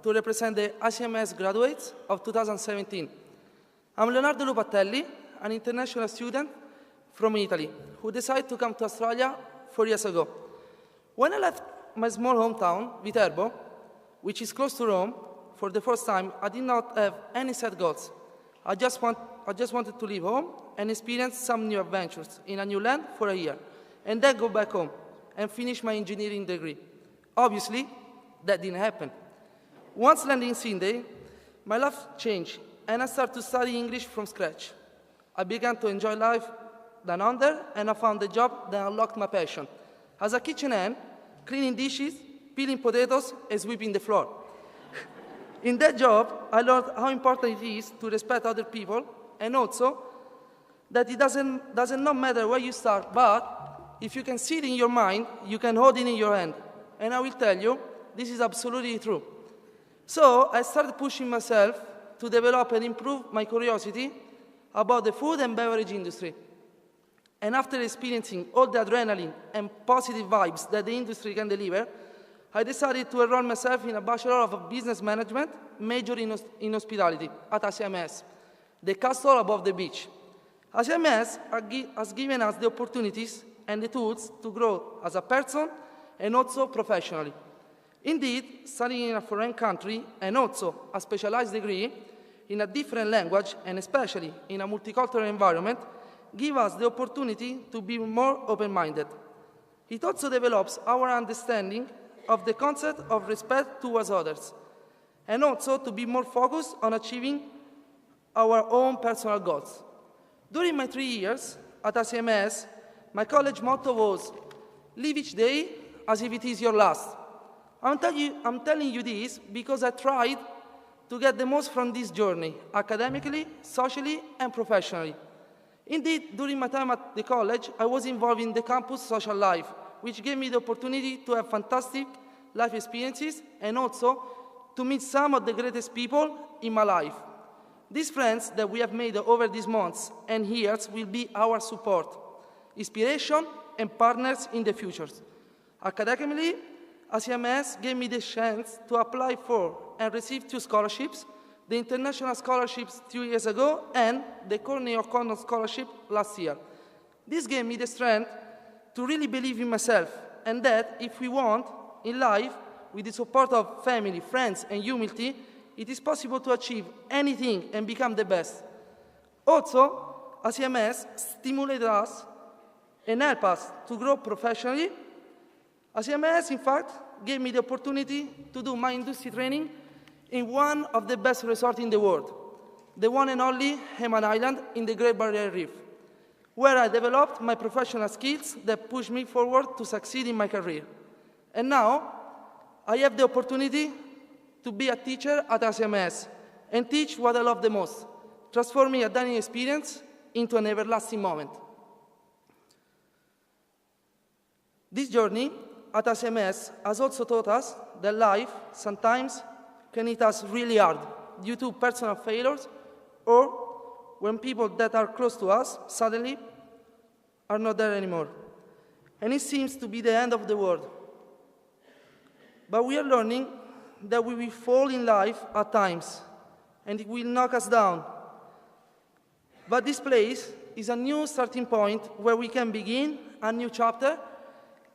to represent the ICMS graduates of 2017. I'm Leonardo Lupatelli, an international student from Italy who decided to come to Australia 4 years ago. When I left my small hometown, Viterbo, which is close to Rome, for the first time, I did not have any set goals. I just wanted to leave home and experience some new adventures in a new land for a year, and then go back home and finish my engineering degree. Obviously, that didn't happen. Once landing in Sydney, my life changed, and I started to study English from scratch. I began to enjoy life down under, and I found a job that unlocked my passion. As a kitchen hand, cleaning dishes, peeling potatoes, and sweeping the floor. In that job, I learned how important it is to respect other people, and also that it does not matter where you start, but if you can see it in your mind, you can hold it in your hand. And I will tell you, this is absolutely true. So I started pushing myself to develop and improve my curiosity about the food and beverage industry. And after experiencing all the adrenaline and positive vibes that the industry can deliver, I decided to enroll myself in a Bachelor of Business Management, major in hospitality at ICMS, the castle above the beach. ICMS has given us the opportunities and the tools to grow as a person and also professionally. Indeed, studying in a foreign country and also a specialized degree in a different language, and especially in a multicultural environment, give us the opportunity to be more open-minded. It also develops our understanding of the concept of respect towards others, and also to be more focused on achieving our own personal goals. During my 3 years at ICMS, my college motto was, live each day as if it is your last. I'm telling you this because I tried to get the most from this journey, academically, socially, and professionally. Indeed, during my time at the college, I was involved in the campus social life, which gave me the opportunity to have fantastic life experiences and also to meet some of the greatest people in my life. These friends that we have made over these months and years will be our support, inspiration, and partners in the future. Academically, ICMS gave me the chance to apply for and receive 2 scholarships, the international scholarships 2 years ago and the Courtney O'Connor scholarship last year. This gave me the strength to really believe in myself, and that if we want, in life, with the support of family, friends, and humility, it is possible to achieve anything and become the best. Also, ICMS stimulated us and helped us to grow professionally. ICMS, in fact, gave me the opportunity to do my industry training in one of the best resorts in the world, the one and only Hayman Island in the Great Barrier Reef, where I developed my professional skills that pushed me forward to succeed in my career. And now, I have the opportunity to be a teacher at ICMS and teach what I love the most, transforming a dining experience into an everlasting moment. This journey at ICMS has also taught us that life sometimes can hit us really hard due to personal failures or when people that are close to us suddenly are not there anymore. And it seems to be the end of the world. But we are learning that we will fall in life at times, and it will knock us down. But this place is a new starting point where we can begin a new chapter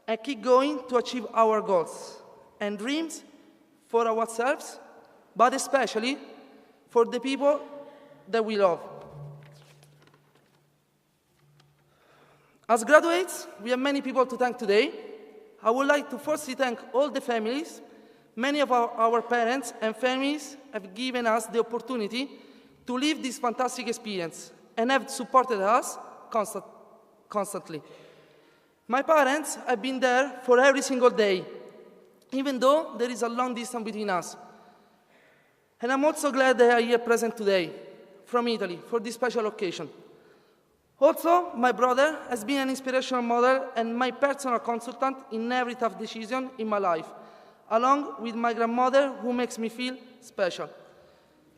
and keep going to achieve our goals and dreams for ourselves, but especially for the people that we love. As graduates, we have many people to thank today. I would like to firstly thank all the families. Many of our parents and families have given us the opportunity to live this fantastic experience, and have supported us constantly. My parents have been there for every single day, even though there is a long distance between us. And I'm also glad they are here present today, from Italy, for this special occasion. Also, my brother has been an inspirational model and my personal consultant in every tough decision in my life, along with my grandmother, who makes me feel special.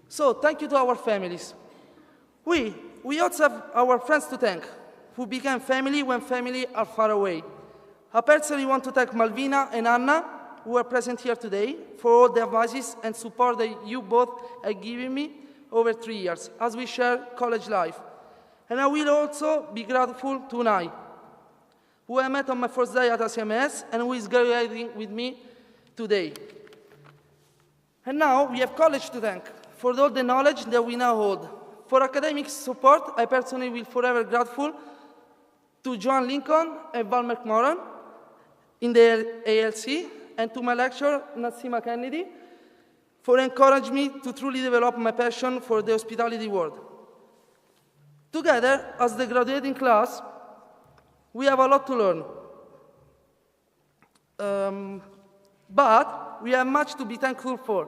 So, thank you to our families. We also have our friends to thank, who became family when family are far away. I personally want to thank Malvina and Anna, who are present here today, for all the advices and support that you both have given me over 3 years as we share college life. And I will also be grateful to Unai, who I met on my first day at ICMS and who is graduating with me today. And now we have college to thank for all the knowledge that we now hold. For academic support, I personally will forever grateful to John Lincoln and Val McMorran in the ALC, and to my lecturer, Nassima Kennedy, for encouraging me to truly develop my passion for the hospitality world. Together, as the graduating class, we have a lot to learn. But we have much to be thankful for,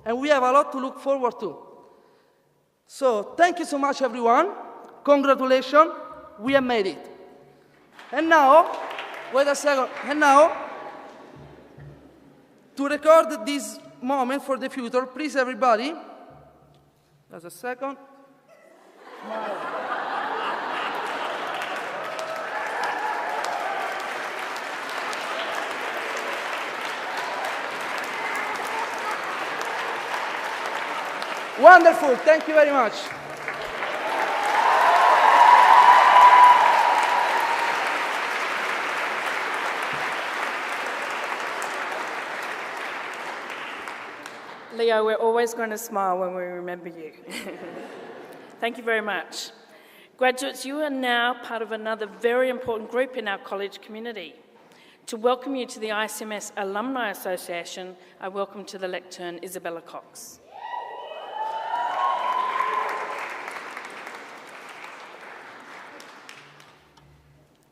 and we have a lot to look forward to. So, thank you so much, everyone. Congratulations, we have made it. And now, wait a second, and now, to record this moment for the future, please, everybody, just a second. Wonderful, thank you very much. Leo, we're always going to smile when we remember you. Thank you very much. Graduates, you are now part of another very important group in our college community. To welcome you to the ICMS Alumni Association, I welcome to the lectern Isabella Cox.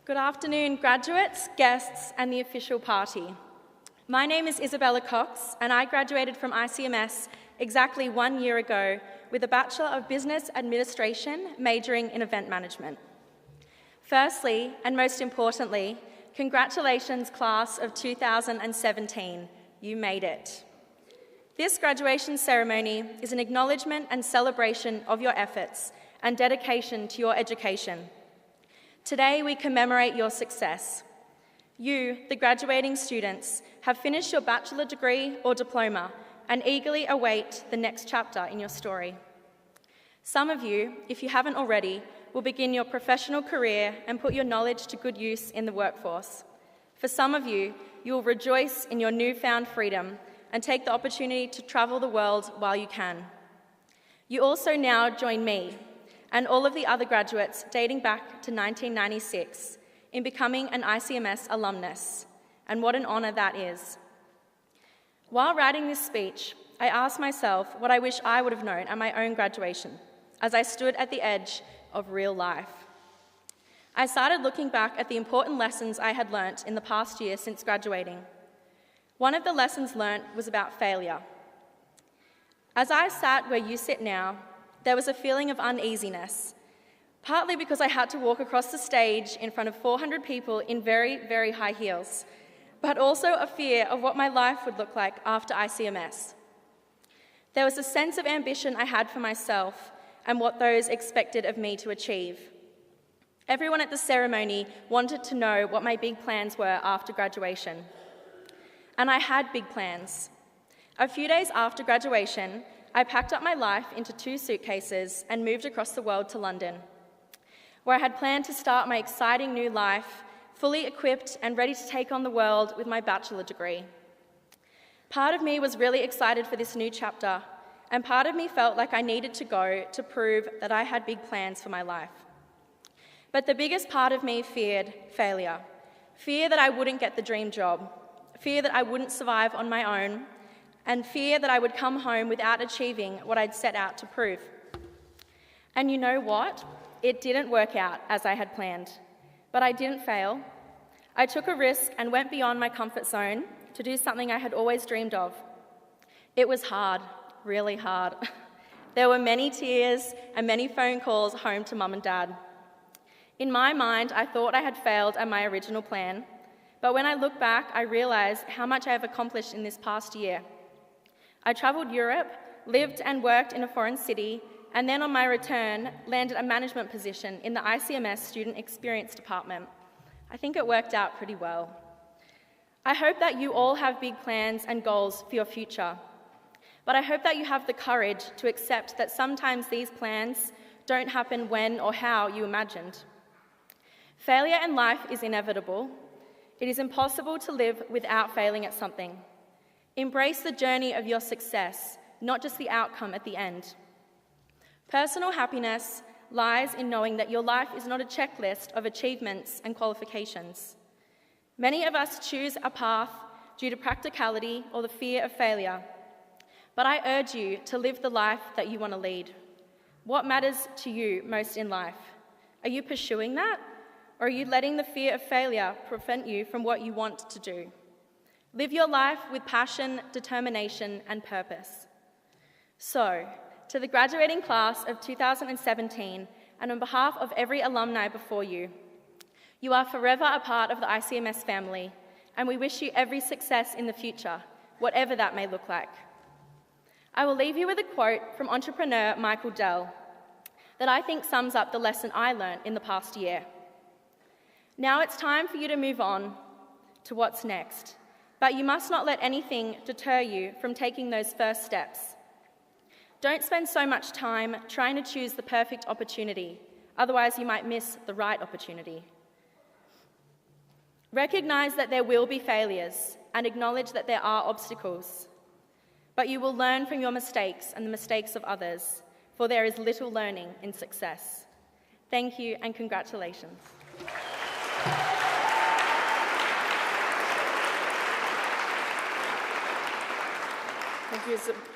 Good afternoon, graduates, guests, and the official party. My name is Isabella Cox, and I graduated from ICMS exactly 1 year ago with a Bachelor of Business Administration majoring in event management. Firstly, and most importantly, congratulations, class of 2017. You made it. This graduation ceremony is an acknowledgement and celebration of your efforts and dedication to your education. Today, we commemorate your success. You, the graduating students, have finished your bachelor degree or diploma and eagerly await the next chapter in your story. Some of you, if you haven't already, will begin your professional career and put your knowledge to good use in the workforce. For some of you, you will rejoice in your newfound freedom and take the opportunity to travel the world while you can. You also now join me and all of the other graduates dating back to 1996 in becoming an ICMS alumnus, and what an honour that is. While writing this speech, I asked myself what I wish I would have known at my own graduation, as I stood at the edge of real life. I started looking back at the important lessons I had learnt in the past year since graduating. One of the lessons learnt was about failure. As I sat where you sit now, there was a feeling of uneasiness, partly because I had to walk across the stage in front of 400 people in very, very high heels, but also a fear of what my life would look like after ICMS. There was a sense of ambition I had for myself and what those expected of me to achieve. Everyone at the ceremony wanted to know what my big plans were after graduation. And I had big plans. A few days after graduation, I packed up my life into 2 suitcases and moved across the world to London, where I had planned to start my exciting new life, fully equipped and ready to take on the world with my bachelor degree. Part of me was really excited for this new chapter, and part of me felt like I needed to go to prove that I had big plans for my life. But the biggest part of me feared failure, fear that I wouldn't get the dream job, fear that I wouldn't survive on my own, and fear that I would come home without achieving what I'd set out to prove. And you know what? It didn't work out as I had planned, but I didn't fail. I took a risk and went beyond my comfort zone to do something I had always dreamed of. It was hard, really hard. There were many tears and many phone calls home to Mum and Dad. In my mind, I thought I had failed at my original plan, but when I look back, I realised how much I have accomplished in this past year. I travelled Europe, lived and worked in a foreign city, and then on my return, landed a management position in the ICMS Student Experience Department. I think it worked out pretty well. I hope that you all have big plans and goals for your future, but I hope that you have the courage to accept that sometimes these plans don't happen when or how you imagined. Failure in life is inevitable. It is impossible to live without failing at something. Embrace the journey of your success, not just the outcome at the end. Personal happiness lies in knowing that your life is not a checklist of achievements and qualifications. Many of us choose a path due to practicality or the fear of failure. But I urge you to live the life that you want to lead. What matters to you most in life? Are you pursuing that? Or are you letting the fear of failure prevent you from what you want to do? Live your life with passion, determination, and purpose. So, to the graduating class of 2017, and on behalf of every alumni before you, you are forever a part of the ICMS family, and we wish you every success in the future, whatever that may look like. I will leave you with a quote from entrepreneur Michael Dell that I think sums up the lesson I learned in the past year. Now it's time for you to move on to what's next, but you must not let anything deter you from taking those first steps. Don't spend so much time trying to choose the perfect opportunity, otherwise you might miss the right opportunity. Recognize that there will be failures and acknowledge that there are obstacles, but you will learn from your mistakes and the mistakes of others, for there is little learning in success. Thank you and congratulations.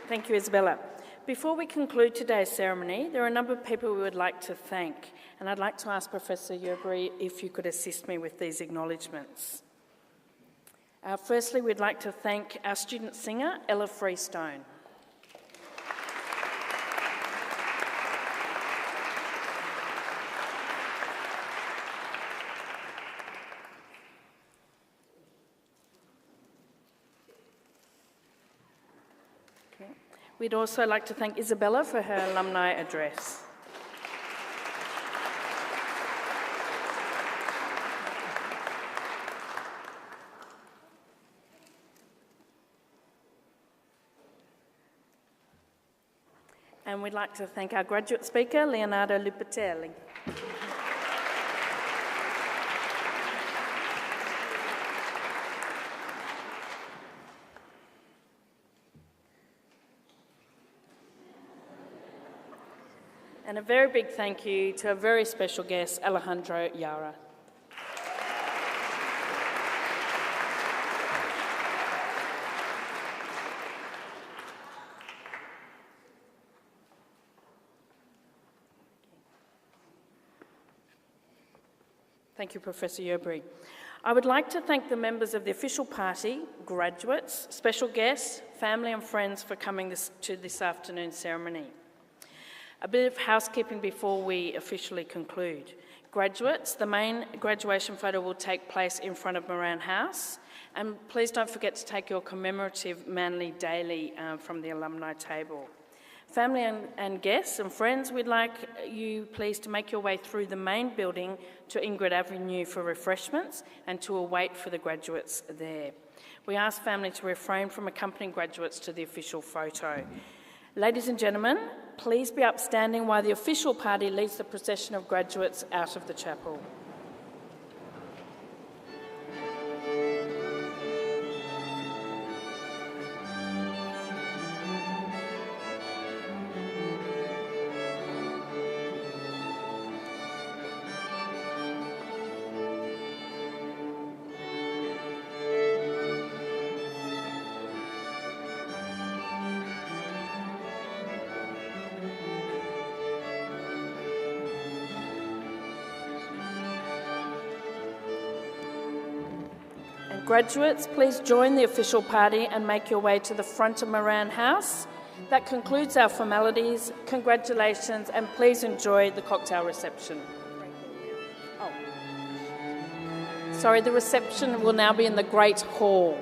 Thank you, Isabella. Before we conclude today's ceremony, there are a number of people we would like to thank, and I'd like to ask Professor Yerbury if you could assist me with these acknowledgements. Firstly, we'd like to thank our student singer, Ella Freestone. We'd also like to thank Isabella for her alumni address. And we'd like to thank our graduate speaker, Leonardo Lupatelli. And a very big thank you to a very special guest, Alejandro Yara. Thank you, Professor Yerbury. I would like to thank the members of the official party, graduates, special guests, family and friends for coming to this afternoon's ceremony. A bit of housekeeping before we officially conclude. Graduates, the main graduation photo will take place in front of Moran House, and please don't forget to take your commemorative Manly Daily from the alumni table. Family and guests and friends, we'd like you please to make your way through the main building to Ingrid Avenue for refreshments and to await for the graduates there. We ask family to refrain from accompanying graduates to the official photo. Ladies and gentlemen, please be upstanding while the official party leads the procession of graduates out of the chapel. Graduates, please join the official party and make your way to the front of Moran House. That concludes our formalities. Congratulations, and please enjoy the cocktail reception. Sorry, the reception will now be in the Great Hall.